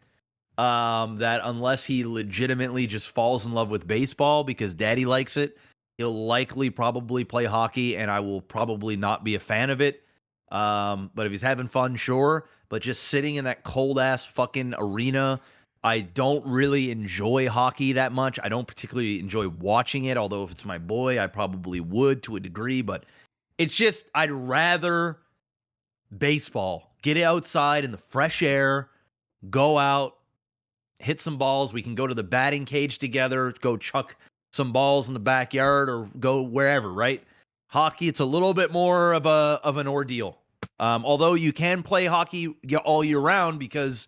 Speaker 2: that unless he legitimately just falls in love with baseball because daddy likes it, he'll likely probably play hockey, and I will probably not be a fan of it. But if he's having fun, sure. But just sitting in that cold ass fucking arena, I don't really enjoy hockey that much. I don't particularly enjoy watching it, although if it's my boy, I probably would to a degree. But it's just, I'd rather baseball. Get outside in the fresh air, go out, hit some balls. We can go to the batting cage together, go chuck some balls in the backyard or go wherever, right? Hockey, it's a little bit more of an ordeal. Although you can play hockey all year round because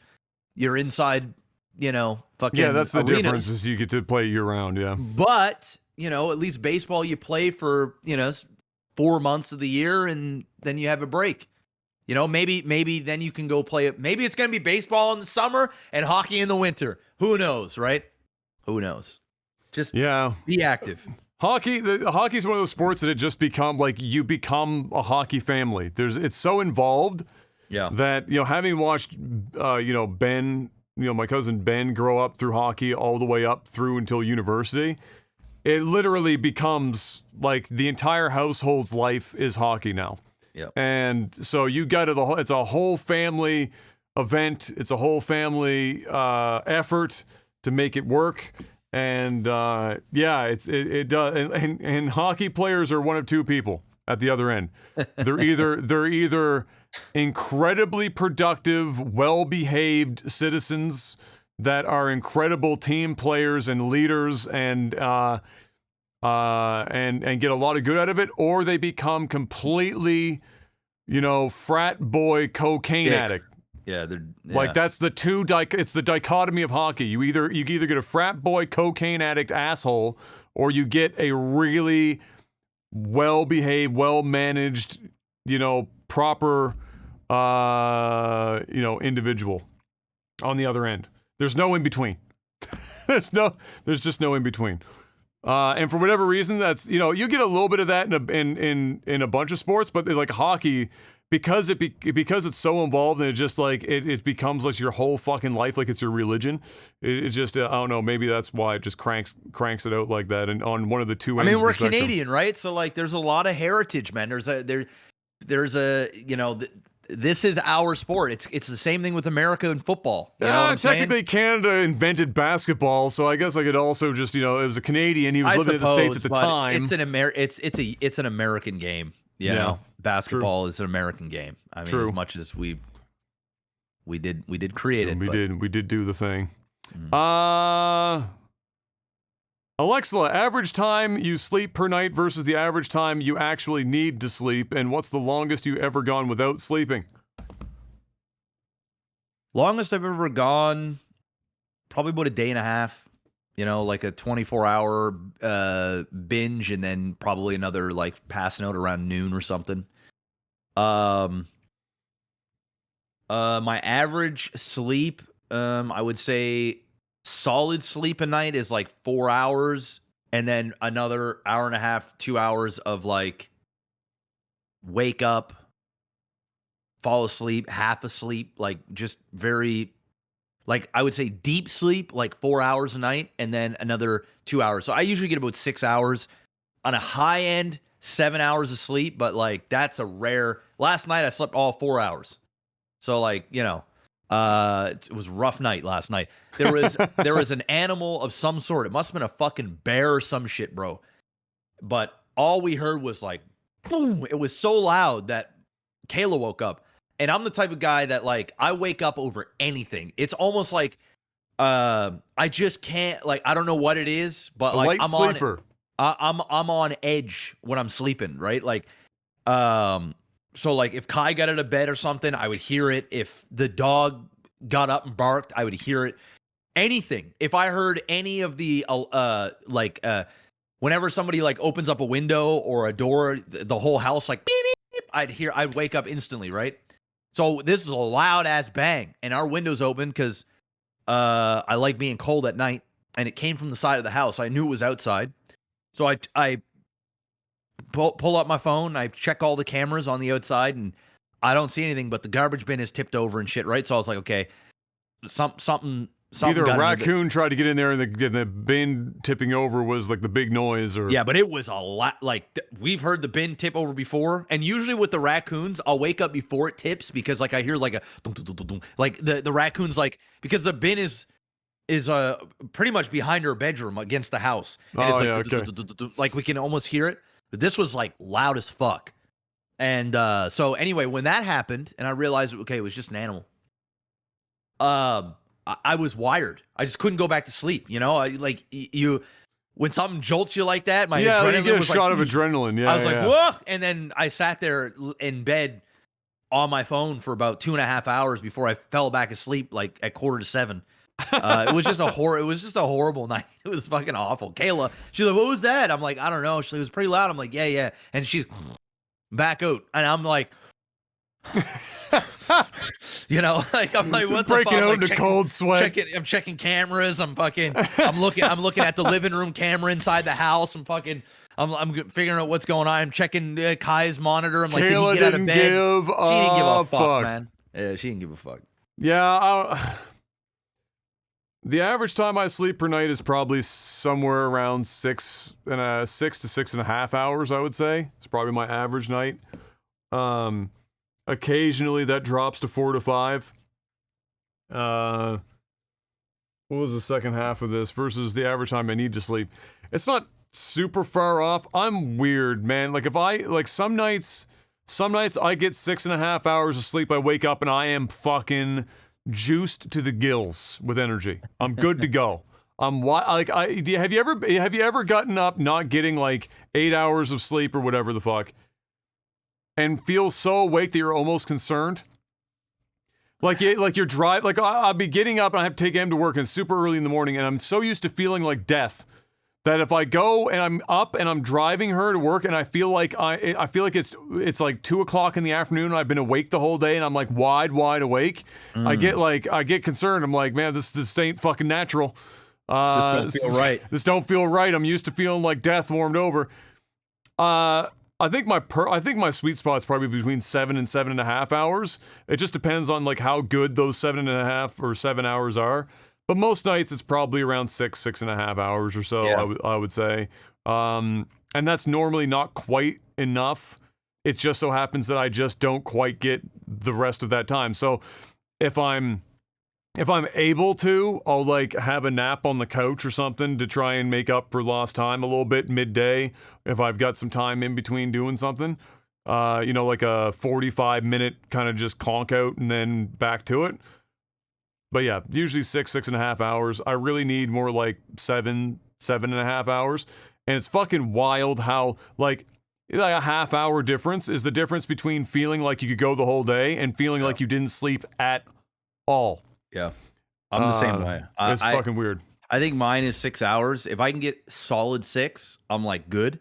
Speaker 2: you're inside, fucking
Speaker 1: that's the
Speaker 2: arenas.
Speaker 1: difference is you get to play year round, yeah.
Speaker 2: But, at least baseball you play for, 4 months of the year and then you have a break. Maybe then you can go play it. Maybe it's going to be baseball in the summer and hockey in the winter. Who knows, right? Who knows? Just be active.
Speaker 1: Hockey is one of those sports that it just become like you become a hockey family. It's so involved that, having watched, Ben, my cousin Ben grow up through hockey all the way up through until university, it literally becomes like the entire household's life is hockey now.
Speaker 2: Yep.
Speaker 1: And so you got it's a whole family event. It's a whole family effort to make it work. And it does. And hockey players are one of two people at the other end. They're either incredibly productive, well-behaved citizens that are incredible team players and leaders and get a lot of good out of it, or they become completely, frat boy cocaine addict.
Speaker 2: Yeah,
Speaker 1: like that's the two. It's the dichotomy of hockey. You either get a frat boy cocaine addict asshole, or you get a really well-behaved, well-managed, proper, individual on the other end. There's no in between. There's just no in between. And for whatever reason, that's you get a little bit of that in a bunch of sports, but like hockey, because it's so involved and it just like it becomes like your whole fucking life, like it's your religion. It's just I don't know, maybe that's why it just cranks it out like that. And on one of the two ends,
Speaker 2: we're Canadian, right? So like, there's a lot of heritage, man. This is our sport. It's the same thing with America and football.
Speaker 1: Technically, Canada invented basketball, so I guess I could also just it was a Canadian. He was living in the States at the time.
Speaker 2: It's an American game. Basketball is an American game. I mean, as much as we did create it.
Speaker 1: We did do the thing. Alexa, average time you sleep per night versus the average time you actually need to sleep, and what's the longest you ever gone without sleeping?
Speaker 2: Longest I've ever gone, probably about a day and a half. Like a 24-hour binge, and then probably another like passing out around noon or something. My average sleep, I would say solid sleep a night is like 4 hours, and then another hour and a half, 2 hours of like wake up, fall asleep, half asleep, like just very, like I would say deep sleep, like 4 hours a night, and then another 2 hours. So I usually get about 6 hours. On a high end, 7 hours of sleep, but like that's a rare. Last night I slept all 4 hours. So like, it was a rough night last night. There was an animal of some sort. It must have been a fucking bear or some shit, bro. But all we heard was like, boom. It was so loud that Kayla woke up. And I'm the type of guy that like, I wake up over anything. It's almost like, I just can't, like, I don't know what it is, but like I'm
Speaker 1: sleeper.
Speaker 2: I'm on edge when I'm sleeping, right? Like, so like if Kai got out of bed or something, I would hear it. If the dog got up and barked, I would hear it. Anything. If I heard any of the, whenever somebody like opens up a window or a door, the whole house like, beep, beep, beep, I'd wake up instantly, right? So this is a loud ass bang, and our window's open because I like being cold at night, and it came from the side of the house. I knew it was outside, so I pull up my phone, I check all the cameras on the outside, and I don't see anything, but the garbage bin is tipped over and shit, right? So I was like, okay, something
Speaker 1: Either a raccoon tried to get in there and the bin tipping over was like the big noise, or
Speaker 2: yeah, but it was a lot. Like we've heard the bin tip over before, and usually with the raccoons, I'll wake up before it tips because like I hear like a dum, dum, dum, dum, dum. Like the raccoons like because the bin is pretty much behind her bedroom against the house. And it's like like we can almost hear it. But this was like loud as fuck. And so anyway, when that happened, and I realized okay, it was just an animal. I was wired. I just couldn't go back to sleep. You know, when something jolts you like that, my adrenaline
Speaker 1: you get a
Speaker 2: was
Speaker 1: shot
Speaker 2: like,
Speaker 1: of adrenaline. Yeah,
Speaker 2: I was like, whoa! And then I sat there in bed on my phone for about 2.5 hours before I fell back asleep, like at 6:45. It was just a horrible night. It was fucking awful. Kayla, she's like, what was that? I'm like, I don't know. She's like, it was pretty loud. I'm like, yeah. And she's back out, and I'm like. You know, like I'm like, what the fuck?
Speaker 1: Breaking out
Speaker 2: like
Speaker 1: into cold sweat.
Speaker 2: I'm checking cameras. I'm looking at the living room camera inside the house. I'm figuring out what's going on. I'm checking Kai's monitor. I'm like,
Speaker 1: Kayla
Speaker 2: did he get out of bed? She didn't give a fuck,
Speaker 1: man.
Speaker 2: Yeah, she didn't give a fuck.
Speaker 1: Yeah, the average time I sleep per night is probably somewhere around 6 to 6.5 hours. I would say it's probably my average night. Occasionally that drops to 4 to 5. What was the second half of this versus the average time I need to sleep? It's not super far off. I'm weird, man. Like some nights I get 6.5 hours of sleep. I wake up and I am fucking juiced to the gills with energy. I'm good to go. Have you ever gotten up not getting like 8 hours of sleep or whatever the fuck? And feel so awake that you're almost concerned. I'll be getting up and I have to take him to work and it's super early in the morning and I'm so used to feeling like death that if I go and I'm up and I'm driving her to work and I feel like it's like 2:00 in the afternoon and I've been awake the whole day and I'm like wide awake. I get concerned. I'm like, man, this ain't fucking natural.
Speaker 2: This don't feel right.
Speaker 1: This don't feel right. I'm used to feeling like death warmed over. I think my sweet spot's probably between 7 and 7.5 hours. It just depends on like how good those 7.5 or 7 hours are. But most nights it's probably around 6.5 hours or so. Yeah. I would say, and that's normally not quite enough. It just so happens that I just don't quite get the rest of that time. So if I'm able to, I'll like have a nap on the couch or something to try and make up for lost time a little bit midday if I've got some time in between doing something. Like a 45-minute kind of just conk out and then back to it. But yeah, usually 6.5 hours. I really need more like 7.5 hours. And it's fucking wild how like a half-hour difference is the difference between feeling like you could go the whole day and feeling like you didn't sleep at all.
Speaker 2: Yeah, I'm the same way.
Speaker 1: It's fucking weird.
Speaker 2: I think mine is 6 hours. If I can get solid 6, I'm like good.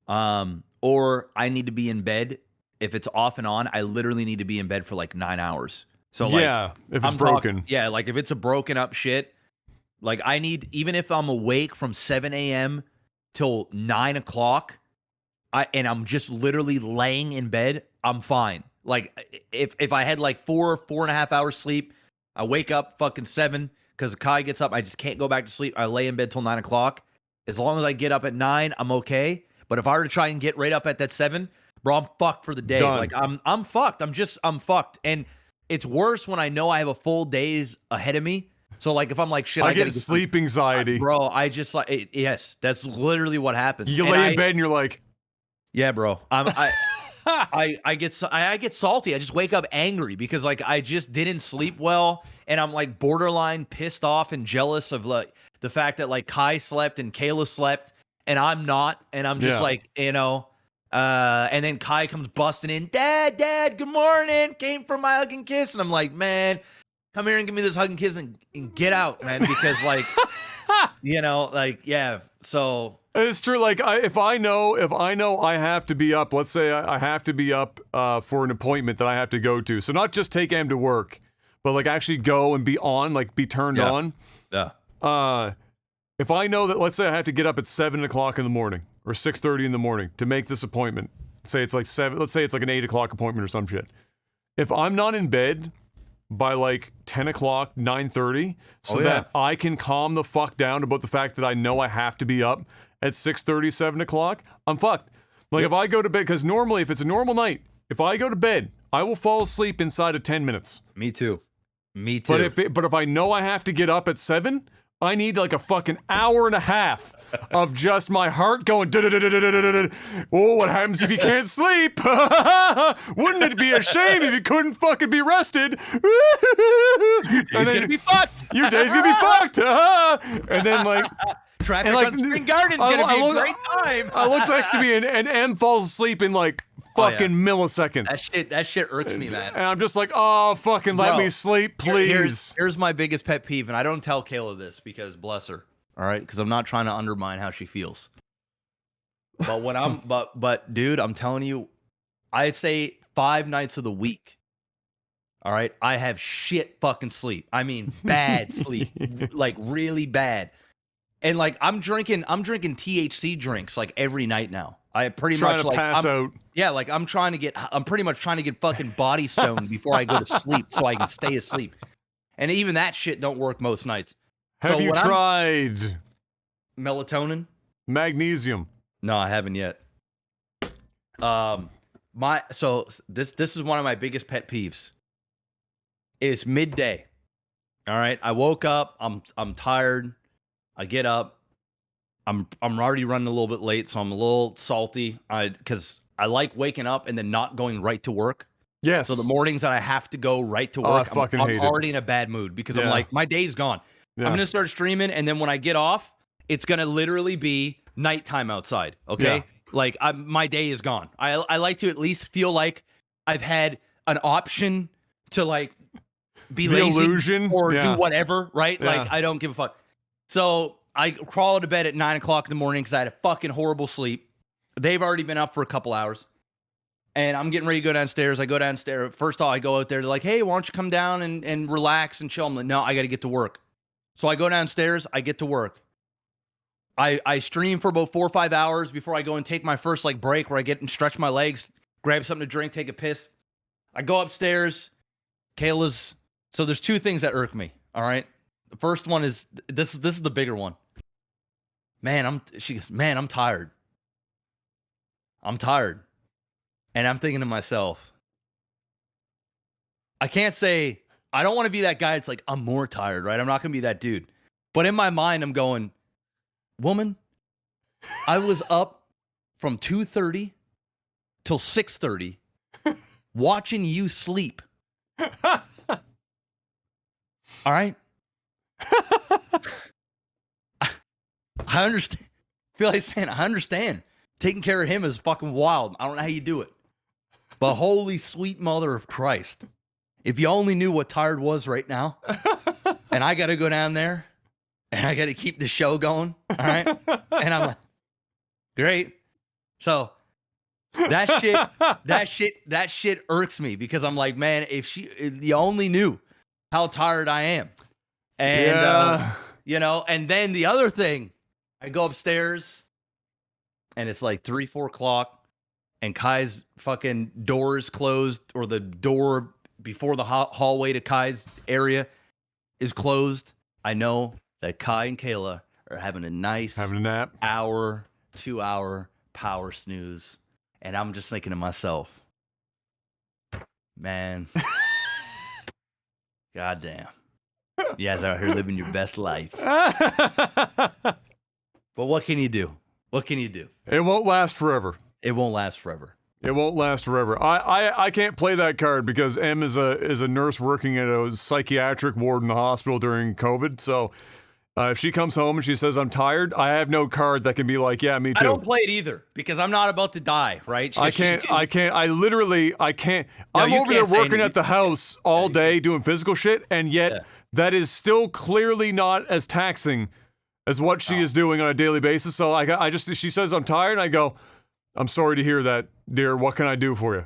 Speaker 2: Or I need to be in bed. If it's off and on, I literally need to be in bed for like 9 hours. So like,
Speaker 1: yeah, if it's broken.
Speaker 2: Like if it's a broken up shit, like I need, even if I'm awake from 7 a.m. till 9 o'clock, and I'm just literally laying in bed, I'm fine. Like if I had like 4.5 hours sleep, I wake up fucking 7 because Kai gets up. I just can't go back to sleep. I lay in bed till 9 o'clock. As long as I get up at 9, I'm okay. But if I were to try and get right up at that 7, bro, I'm fucked for the day.
Speaker 1: Done.
Speaker 2: Like I'm fucked. I'm fucked. And it's worse when I know I have a full days ahead of me. So like if I'm like shit,
Speaker 1: I get sleep anxiety,
Speaker 2: bro. I just like yes, that's literally what happens.
Speaker 1: You lay in bed and you're like,
Speaker 2: yeah, bro. I get salty. I just wake up angry because like I just didn't sleep well, and I'm like borderline pissed off and jealous of like the fact that like Kai slept and Kayla slept and I'm not, and I'm just like and then Kai comes busting in, Dad, good morning. Came for my hug and kiss, and I'm like, man, come here and give me this hug and kiss and get out, man, because like so.
Speaker 1: It's true. Like if I know I have to be up, let's say I have to be up for an appointment that I have to go to. So not just take Em to work, but like actually go and be on, like be turned on.
Speaker 2: Yeah.
Speaker 1: If I know that, let's say I have to get up at 7 o'clock in the morning or 6:30 in the morning to make this appointment. Say it's like 7. Let's say it's like an 8 o'clock appointment or some shit. If I'm not in bed by like 10 o'clock, 9:30, so that I can calm the fuck down about the fact that I know I have to be up at 6:30, 7 o'clock, I'm fucked. Like if I go to bed, because normally if it's a normal night, if I go to bed, I will fall asleep inside of 10 minutes.
Speaker 2: Me too. Me too.
Speaker 1: But if I know I have to get up at 7, I need like a fucking hour and a half of just my heart going. Oh, what happens if you can't sleep? Wouldn't it be a shame if you couldn't fucking be rested?
Speaker 2: Your day's gonna be fucked.
Speaker 1: Your day's gonna be fucked. And then like.
Speaker 2: Traffic on Spring Garden's gonna be a great time.
Speaker 1: I look next to me and M falls asleep in like fucking milliseconds.
Speaker 2: That shit irks me, man.
Speaker 1: And I'm just like, oh, fucking let me sleep, please.
Speaker 2: Here's my biggest pet peeve, and I don't tell Kayla this because bless her, all right? Because I'm not trying to undermine how she feels. But when but dude, I'm telling you, I say 5 nights of the week. All right, I have shit fucking sleep. I mean, bad sleep, like really bad. And like I'm drinking THC drinks like every night now. I pretty much like
Speaker 1: pass out.
Speaker 2: Yeah, like I'm pretty much trying to get fucking body stoned before I go to sleep so I can stay asleep. And even that shit don't work most nights.
Speaker 1: Have you tried
Speaker 2: melatonin?
Speaker 1: Magnesium?
Speaker 2: No, I haven't yet. This is one of my biggest pet peeves. It's midday. All right, I woke up. I'm tired. I get up. I'm already running a little bit late, so I'm a little salty. Because I like waking up and then not going right to work.
Speaker 1: Yes.
Speaker 2: So the mornings that I have to go right to work,
Speaker 1: I'm
Speaker 2: already in a bad mood because I'm like, my day's gone. Yeah. I'm gonna start streaming, and then when I get off, it's gonna literally be nighttime outside. Okay, yeah. Like my day is gone. I like to at least feel like I've had an option to like be
Speaker 1: the
Speaker 2: lazy
Speaker 1: illusion
Speaker 2: or do whatever. Right? Yeah. Like I don't give a fuck. So I crawl out of bed at 9 o'clock in the morning because I had a fucking horrible sleep. They've already been up for a couple hours. And I'm getting ready to go downstairs. I go downstairs. First of all, I go out there. They're like, hey, why don't you come down and relax and chill? I'm like, no, I got to get to work. So I go downstairs. I get to work. I stream for about 4 or 5 hours before I go and take my first like break where I get and stretch my legs, grab something to drink, take a piss. I go upstairs. Kayla's. So there's 2 things that irk me. All right. The first one is this is the bigger one. She goes, man, I'm tired. I'm tired. And I'm thinking to myself, I can't say, I don't want to be that guy that's like, I'm more tired, right? I'm not going to be that dude. But in my mind, I'm going, woman, I was up from 2:30 till 6:30 watching you sleep. All right? I understand. I feel like saying, I understand. Taking care of him is fucking wild. I don't know how you do it. But holy sweet mother of Christ. If you only knew what tired was right now. And I got to go down there. And I got to keep the show going. All right. And I'm like, great. So that shit irks me because I'm like, man, if you only knew how tired I am. And, and then the other thing, I go upstairs and it's like 3, 4 o'clock. And Kai's fucking door is closed, or the door before the hallway to Kai's area is closed. I know that Kai and Kayla are having a
Speaker 1: nap,
Speaker 2: hour, 2-hour power snooze. And I'm just thinking to myself, man, goddamn. You guys are out here living your best life. But what can you do? What can you do?
Speaker 1: It won't last forever.
Speaker 2: It won't last forever.
Speaker 1: It won't last forever. I can't play that card because M is a nurse working at a psychiatric ward in the hospital during COVID. So if she comes home and she says I'm tired, I have no card that can be like, yeah, me too.
Speaker 2: I don't play it either because I'm not about to die, right?
Speaker 1: I can't. I can't. No, I'm over there working at the house all day doing physical shit, and yet that is still clearly not as taxing as what she is doing on a daily basis. So she says I'm tired, and I go, I'm sorry to hear that, dear. What can I do for you?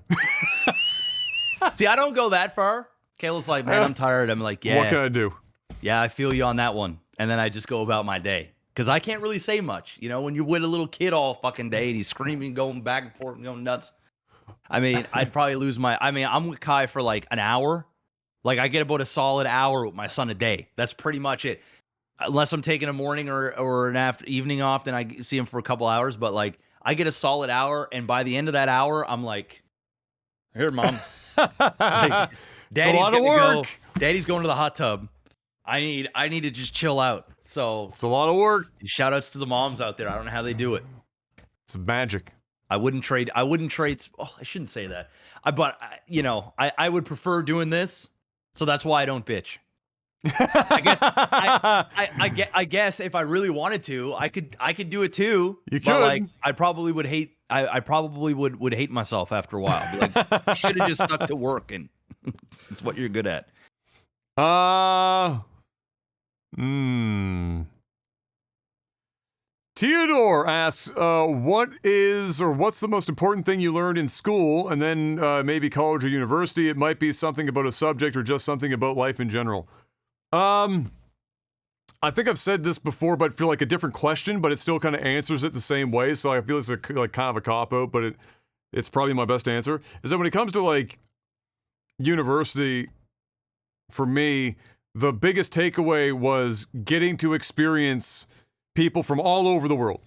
Speaker 2: See, I don't go that far. Kayla's like, man, I'm tired. I'm like, yeah.
Speaker 1: What can I do?
Speaker 2: Yeah, I feel you on that one. And then I just go about my day. Because I can't really say much. You know, when you're with a little kid all fucking day and he's screaming, going back and forth and going nuts. I mean, I'd probably lose I'm with Kai for like an hour. Like I get about a solid hour with my son a day. That's pretty much it. Unless I'm taking a morning or an evening off, then I see him for a couple hours. But like I get a solid hour, and by the end of that hour, I'm like, here, mom. Like,
Speaker 1: it's a lot of work.
Speaker 2: Daddy's going to the hot tub. I need to just chill out. So
Speaker 1: it's a lot of work.
Speaker 2: Shout outs to the moms out there. I don't know how they do it.
Speaker 1: It's magic.
Speaker 2: I wouldn't trade. Oh, I shouldn't say that. I would prefer doing this. So that's why I don't bitch. I guess if I really wanted to, I could do it too.
Speaker 1: You could.
Speaker 2: But like, I probably would hate. I probably would hate myself after a while. Be like, you should have just stuck to work, and it's what you're good at.
Speaker 1: Theodore asks, what's the most important thing you learned in school, and then maybe college or university? It might be something about a subject or just something about life in general. I think I've said this before, but feel like a different question, but it still kind of answers it the same way. So I feel it's like kind of a cop-out, but it's probably my best answer. Is that when it comes to like university, for me, the biggest takeaway was getting to experience people from all over the world.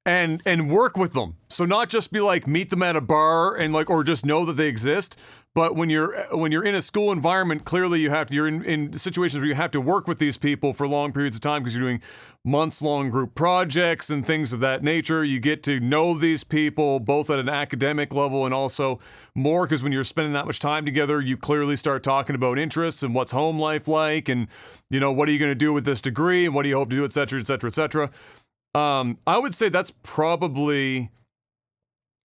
Speaker 1: And work with them. So not just be like meet them at a bar and like or just know that they exist, but when you're in a school environment, clearly you're in situations where you have to work with these people for long periods of time because you're doing months-long group projects and things of that nature. You get to know these people both at an academic level and also more because when you're spending that much time together, you clearly start talking about interests and what's home life like and, you know, what are you going to do with this degree and what do you hope to do, et cetera, et cetera, et cetera. I would say that's probably,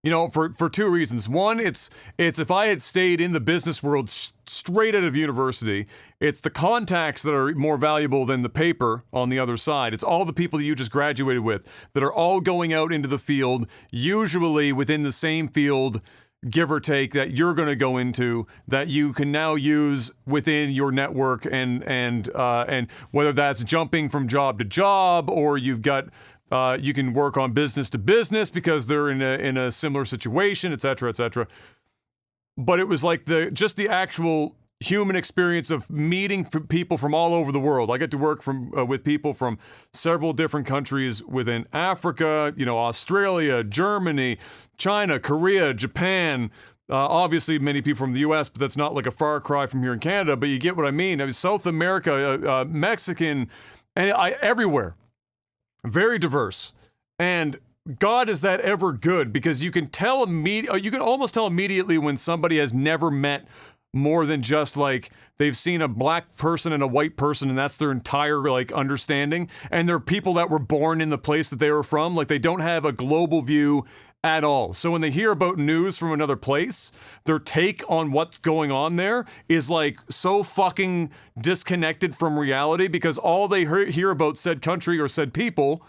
Speaker 1: you know, for two reasons. One, it's if I had stayed in the business world straight out of university, it's the contacts that are more valuable than the paper on the other side. It's all the people that you just graduated with that are all going out into the field, usually within the same field, give or take, that you're going to go into that you can now use within your network and whether that's jumping from job to job or you've got you can work on business to business because they're in a similar situation, et cetera, et cetera. But it was like just the actual human experience of meeting people from all over the world. I get to work with people from several different countries within Africa, you know, Australia, Germany, China, Korea, Japan. Obviously, many people from the U.S., but that's not like a far cry from here in Canada. But you get what I mean. I mean, South America, Mexican, and everywhere. Very diverse. And God, is that ever good? Because you can almost tell immediately when somebody has never met more than just like they've seen a black person and a white person and that's their entire like understanding. And they're people that were born in the place that they were from. Like they don't have a global view at all. So when they hear about news from another place, their take on what's going on there is like so fucking disconnected from reality because all they hear about said country or said people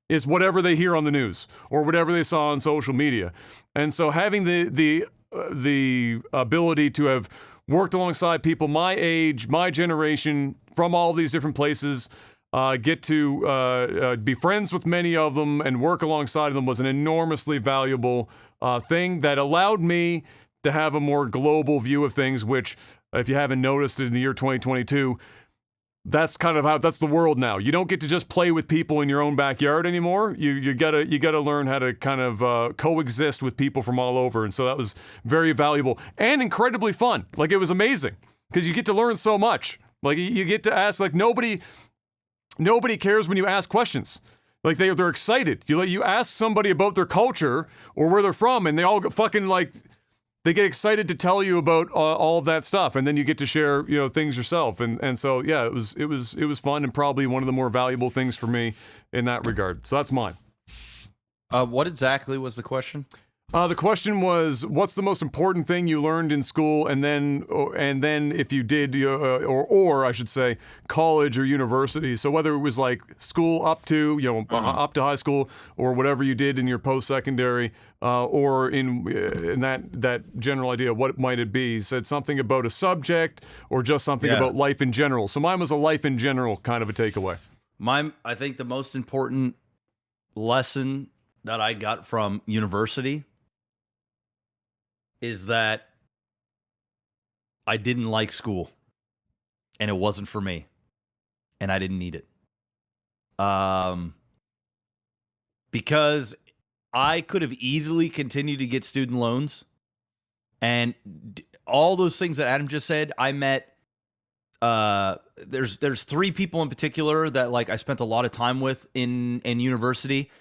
Speaker 1: is whatever they hear on the news or whatever they saw on social media. And so having the ability to have worked alongside people my age, my generation, from all these different places, get to be friends with many of them and work alongside of them was an enormously valuable thing that allowed me to have a more global view of things, which, if you haven't noticed in the year 2022, that's kind of that's the world now. You don't get to just play with people in your own backyard anymore. You gotta learn how to kind of coexist with people from all over. And so that was very valuable and incredibly fun. Like it was amazing because you get to learn so much. Like you get to ask, like nobody cares when you ask questions. Like they're excited. You ask somebody about their culture or where they're from, and they all fucking like they get excited to tell you about all of that stuff, and then you get to share things yourself. And so yeah, it was fun and probably one of the more valuable things for me in that regard. So that's mine.
Speaker 2: What exactly was the question?
Speaker 1: The question was, what's the most important thing you learned in school, and then if you did, or I should say, college or university. So whether it was like school up to up to high school, or whatever you did in your post-secondary, or in that general idea, what might it be? He said something about a subject, or just something about life in general. So mine was a life in general kind of a takeaway.
Speaker 2: I think the most important lesson that I got from university is that I didn't like school, and it wasn't for me, and I didn't need it. Because I could have easily continued to get student loans, and all those things that Adam just said. I met. There's 3 people in particular that like I spent a lot of time with in university.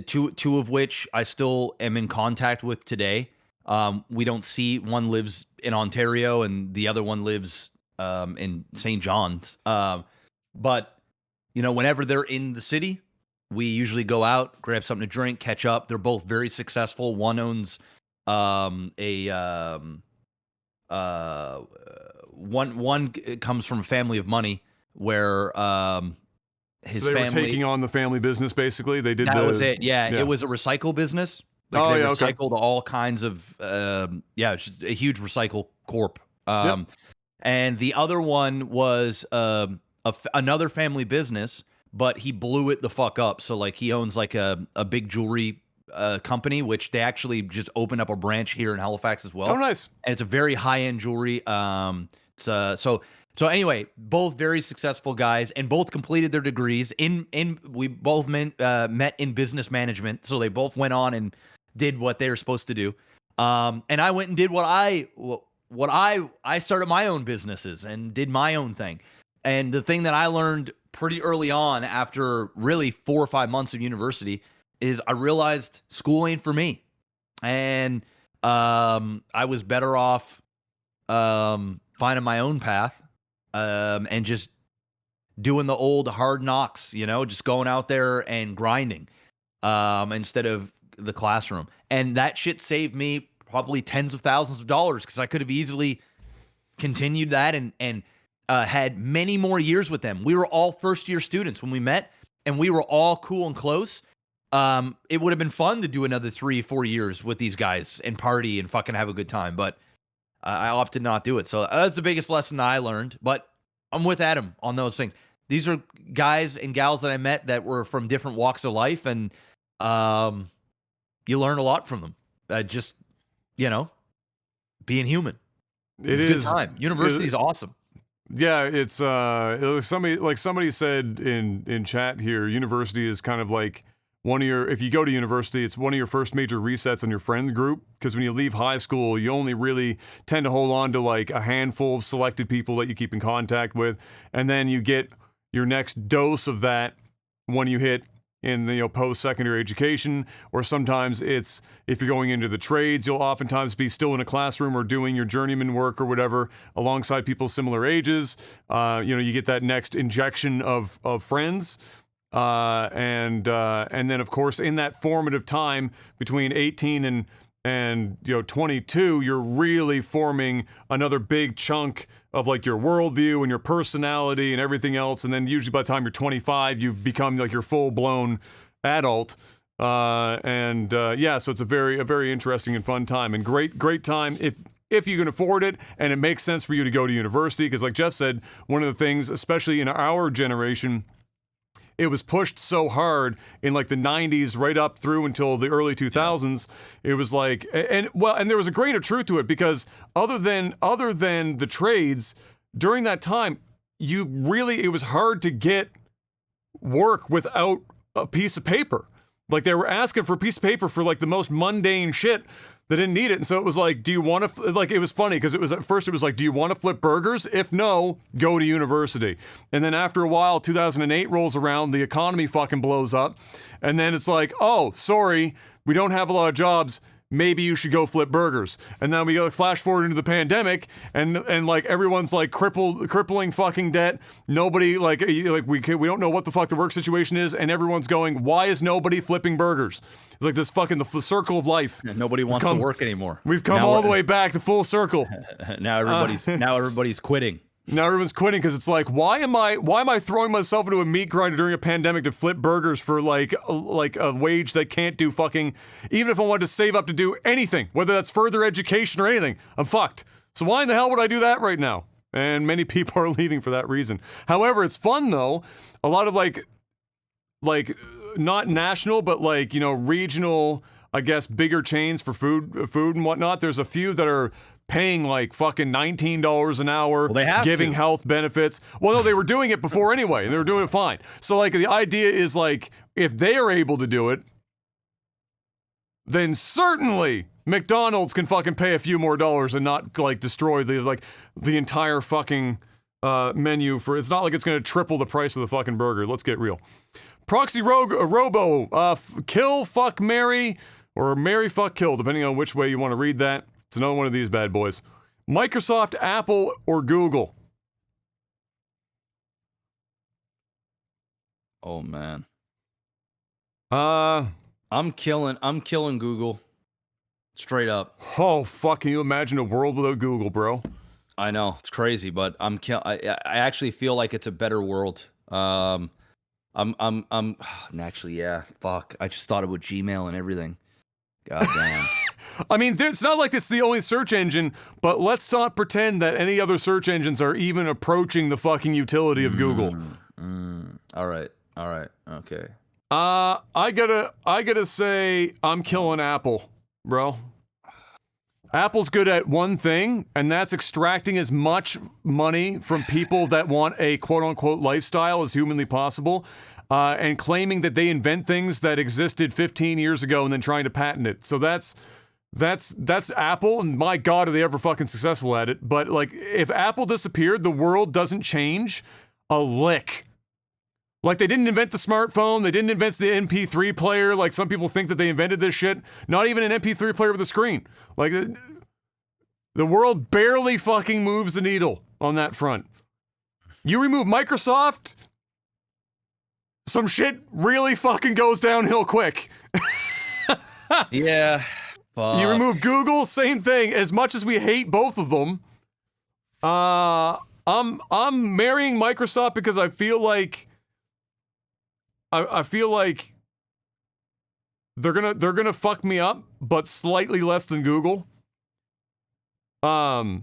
Speaker 2: Two of which I still am in contact with today. We don't see, one lives in Ontario and the other one lives in St. John's. But whenever they're in the city, we usually go out, grab something to drink, catch up. They're both very successful. One owns one comes from a family of money where his
Speaker 1: so they
Speaker 2: family
Speaker 1: were taking on the family business. Basically, they did.
Speaker 2: That was it. Yeah, it was a recycle business. Like they recycled all kinds of. It's just a huge recycle corp. And the other one was another family business, but he blew it the fuck up. So like he owns like a big jewelry company, which they actually just opened up a branch here in Halifax as well.
Speaker 1: Oh, nice!
Speaker 2: And it's a very high end jewelry. So anyway, both very successful guys, and both completed their degrees. We both met in business management, so they both went on and did what they were supposed to do. And I went and did what I started my own businesses and did my own thing. And the thing that I learned pretty early on, after really 4 or 5 months of university, is I realized school ain't for me, and I was better off finding my own path. And just doing the old hard knocks, just going out there and grinding instead of the classroom. And that shit saved me probably tens of thousands of dollars, because I could have easily continued that and had many more years with them. We were all first-year students when we met, and we were all cool and close. It would have been fun to do another 3-4 years with these guys and party and fucking have a good time, but I opted not to do it. So that's the biggest lesson I learned. But I'm with Adam on those things. These are guys and gals that I met that were from different walks of life, and you learn a lot from them. Just, being human. It's a good time. University is awesome.
Speaker 1: Yeah, it's somebody said in chat here, university is kind of like if you go to university, it's one of your first major resets on your friend group, because when you leave high school, you only really tend to hold on to like a handful of selected people that you keep in contact with, and then you get your next dose of that when you hit in the post-secondary education, or sometimes it's, if you're going into the trades, you'll oftentimes be still in a classroom or doing your journeyman work or whatever alongside people similar ages. You get that next injection of friends. And then of course in that formative time between 18 and 22, you're really forming another big chunk of like your worldview and your personality and everything else. And then usually by the time you're 25, you've become like your full-blown adult. So it's a very interesting and fun time, and great time if you can afford it and it makes sense for you to go to university. Because like Jeff said, one of the things, especially in our generation, it was pushed so hard in like the 90s right up through until the early 2000s. It was like, and there was a grain of truth to it, because other than the trades during that time, it was hard to get work without a piece of paper. Like they were asking for a piece of paper for like the most mundane shit. They didn't need it. And so it was like, do you want to, like, it was funny because at first it was like, do you want to flip burgers? If no, go to university. And then after a while, 2008 rolls around, the economy fucking blows up. And then it's like, oh, sorry, we don't have a lot of jobs. Maybe you should go flip burgers. And then we go flash forward into the pandemic, and like everyone's like crippling fucking debt. Nobody we don't know what the fuck the work situation is, and everyone's going, why is nobody flipping burgers? It's like this fucking the circle of life.
Speaker 2: Yeah, nobody wants to work anymore.
Speaker 1: We've come all the way back to full circle.
Speaker 2: Now everybody's quitting.
Speaker 1: Now everyone's quitting because it's like, why am I throwing myself into a meat grinder during a pandemic to flip burgers for like a wage that can't do fucking, even if I wanted to save up to do anything, whether that's further education or anything, I'm fucked. So why in the hell would I do that right now? And many people are leaving for that reason. However, it's fun though. A lot of like not national, but like, regional, I guess, bigger chains for food and whatnot. There's a few that are paying like fucking $19 an hour,
Speaker 2: Well, they have
Speaker 1: giving
Speaker 2: to.
Speaker 1: health benefits. Well, no, they were doing it before anyway, and they were doing it fine. So like the idea is like if they are able to do it, then certainly McDonald's can fucking pay a few more dollars and not like destroy the entire fucking menu for. It's not like it's going to triple the price of the fucking burger. Let's get real. Proxy Robo, kill, fuck, marry, or marry, fuck, kill, depending on which way you want to read that. It's another one of these bad boys. Microsoft, Apple, or Google?
Speaker 2: Oh man.
Speaker 1: I'm
Speaker 2: killing Google. Straight up.
Speaker 1: Oh fuck! Can you imagine a world without Google, bro?
Speaker 2: I know it's crazy, but I actually feel like it's a better world. Actually, yeah. Fuck. I just thought about Gmail and everything. God damn.
Speaker 1: I mean, it's not like it's the only search engine, but let's not pretend that any other search engines are even approaching the fucking utility of Google.
Speaker 2: All right. Okay.
Speaker 1: I gotta say, I'm killing Apple, bro. Apple's good at one thing, and that's extracting as much money from people that want a quote-unquote lifestyle as humanly possible, and claiming that they invent things that existed 15 years ago and then trying to patent it. So that's Apple, and my God, are they ever fucking successful at it. But, like, if Apple disappeared, the world doesn't change a lick. Like, they didn't invent the smartphone, they didn't invent the MP3 player, like some people think that they invented this shit. Not even an MP3 player with a screen. Like, the world barely fucking moves the needle on that front. You remove Microsoft, some shit really fucking goes downhill quick.
Speaker 2: Yeah. Fuck.
Speaker 1: You remove Google, same thing. As much as we hate both of them, I'm marrying Microsoft because I feel like they're gonna fuck me up, but slightly less than Google. I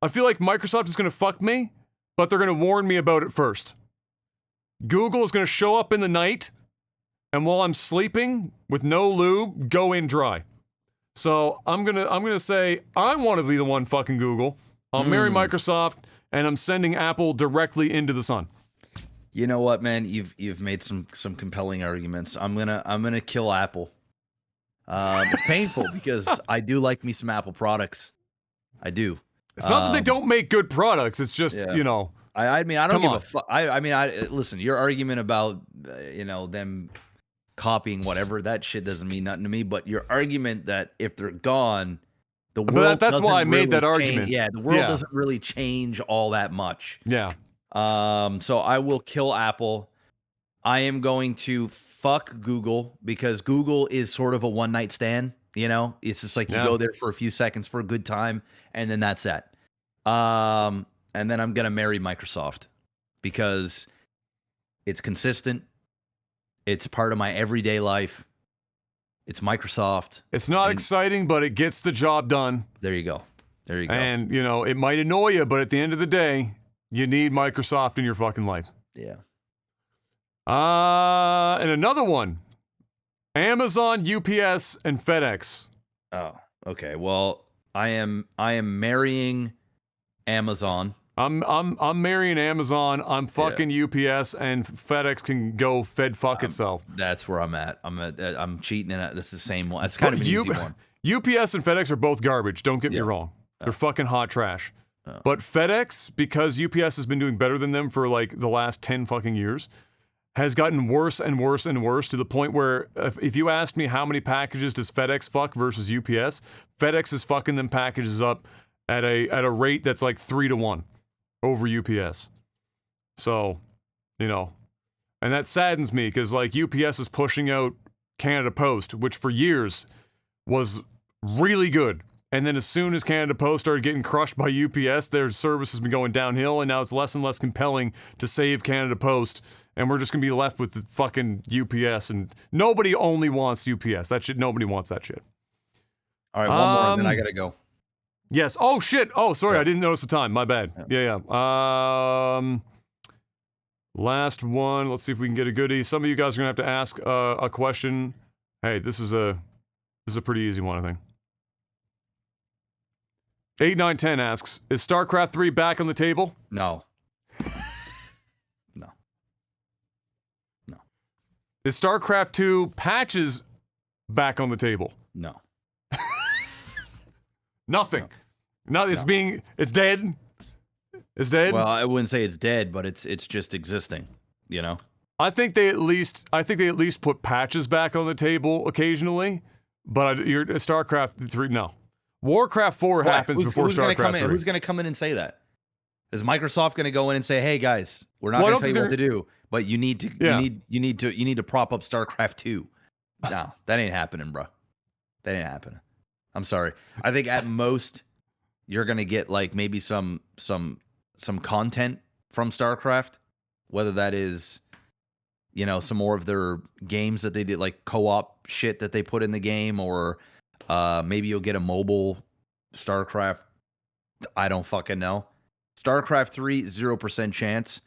Speaker 1: feel like Microsoft is gonna fuck me, but they're gonna warn me about it first. Google is gonna show up in the night, and while I'm sleeping with no lube, go in dry. So I'm gonna say I want to be the one fucking Google. I'll marry Microsoft, and I'm sending Apple directly into the sun.
Speaker 2: You know what, man? You've made some compelling arguments. I'm gonna kill Apple. It's painful because I do like me some Apple products. I do.
Speaker 1: It's not that they don't make good products. It's just, you know.
Speaker 2: I mean, I don't give a fuck. I mean, listen. Your argument about them copying whatever, that shit doesn't mean nothing to me. But your argument that if they're gone, the world
Speaker 1: that's why I made
Speaker 2: really
Speaker 1: that argument.
Speaker 2: Yeah, the world doesn't really change all that much.
Speaker 1: Yeah.
Speaker 2: So I will kill Apple. I am going to fuck Google because Google is sort of a one-night stand. You know, it's just like you go there for a few seconds for a good time, and then that's it. And then I'm gonna marry Microsoft because it's consistent. It's part of my everyday life. It's Microsoft.
Speaker 1: It's not exciting, but it gets the job done.
Speaker 2: There you go. There you go.
Speaker 1: And, you know, it might annoy you, but at the end of the day, you need Microsoft in your fucking life.
Speaker 2: Yeah.
Speaker 1: And another one. Amazon, UPS, and FedEx.
Speaker 2: Oh, okay. Well, I am marrying Amazon.
Speaker 1: I'm marrying Amazon. I'm fucking UPS, and FedEx can go fuck itself.
Speaker 2: That's where I'm at. I'm cheating in it. This is the same one. It's kind of an easy one.
Speaker 1: UPS and FedEx are both garbage. Don't get me wrong. They're fucking hot trash. But FedEx, because UPS has been doing better than them for like the last 10 fucking years, has gotten worse and worse and worse to the point where if you asked me how many packages does FedEx fuck versus UPS, FedEx is fucking them packages up at a rate that's like 3-1 over UPS. So, you know, and that saddens me because like UPS is pushing out Canada Post, which for years was really good. And then as soon as Canada Post started getting crushed by UPS, their service has been going downhill, and now it's less and less compelling to save Canada Post, and we're just gonna be left with the fucking UPS, and nobody only wants UPS. That shit, nobody wants that shit.
Speaker 2: All right, one more, and then I gotta go.
Speaker 1: Yes. Oh shit. Oh, sorry, I didn't notice the time. My bad. Yeah. Last one. Let's see if we can get a goodie. Some of you guys are gonna have to ask a question. Hey, this is a pretty easy one, I think. 8-9-10 asks, is StarCraft 3 back on the table?
Speaker 2: No. No. No.
Speaker 1: Is StarCraft 2 patches back on the table?
Speaker 2: No.
Speaker 1: Nothing. No, it's dead. It's dead.
Speaker 2: Well, I wouldn't say it's dead, but it's just existing, you know?
Speaker 1: I think they at least put patches back on the table occasionally, but your StarCraft 3, no. Warcraft 4 happens before StarCraft 3.
Speaker 2: Who's going to come in and say that? Is Microsoft going to go in and say, "Hey guys, we're not going to tell you what to do, but you need to prop up StarCraft 2." No, that ain't happening, bro. That ain't happening. I'm sorry. I think at most you're going to get like maybe some content from StarCraft, whether that is, you know, some more of their games that they did, like co-op shit that they put in the game, or maybe you'll get a mobile StarCraft. I don't fucking know. StarCraft 3, 0% chance.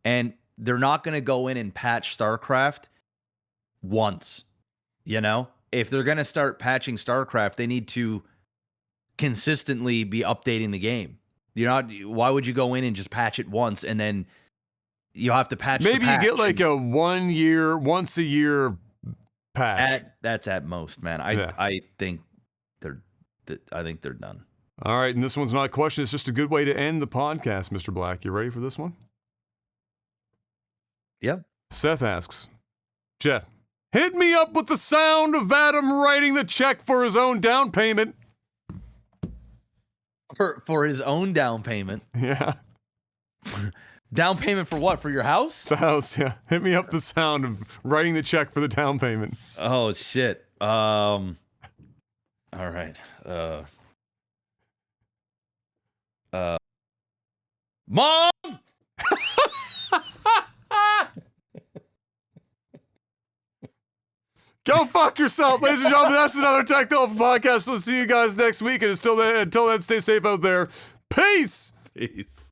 Speaker 2: And they're not going to go in and patch StarCraft once, you know? If they're going to start patching StarCraft, they need to consistently be updating the game. Why would you go in and just patch it once and then you have to patch
Speaker 1: Maybe you get like a once a year patch.
Speaker 2: That's at most, man. I think they're done.
Speaker 1: All right, and this one's not a question. It's just a good way to end the podcast, Mr. Black. You ready for this one?
Speaker 2: Yep.
Speaker 1: Seth asks, Jeff, hit me up with the sound of Adam writing the check for his own down payment.
Speaker 2: For his own down payment?
Speaker 1: Yeah.
Speaker 2: Down payment for what? For your house?
Speaker 1: The house, yeah. Hit me up the sound of writing the check for the down payment.
Speaker 2: Oh, shit. All right. Mom!
Speaker 1: Go fuck yourself, ladies and gentlemen. That's another Tech Dolphin podcast. We'll see you guys next week. And until then, stay safe out there. Peace!
Speaker 2: Peace.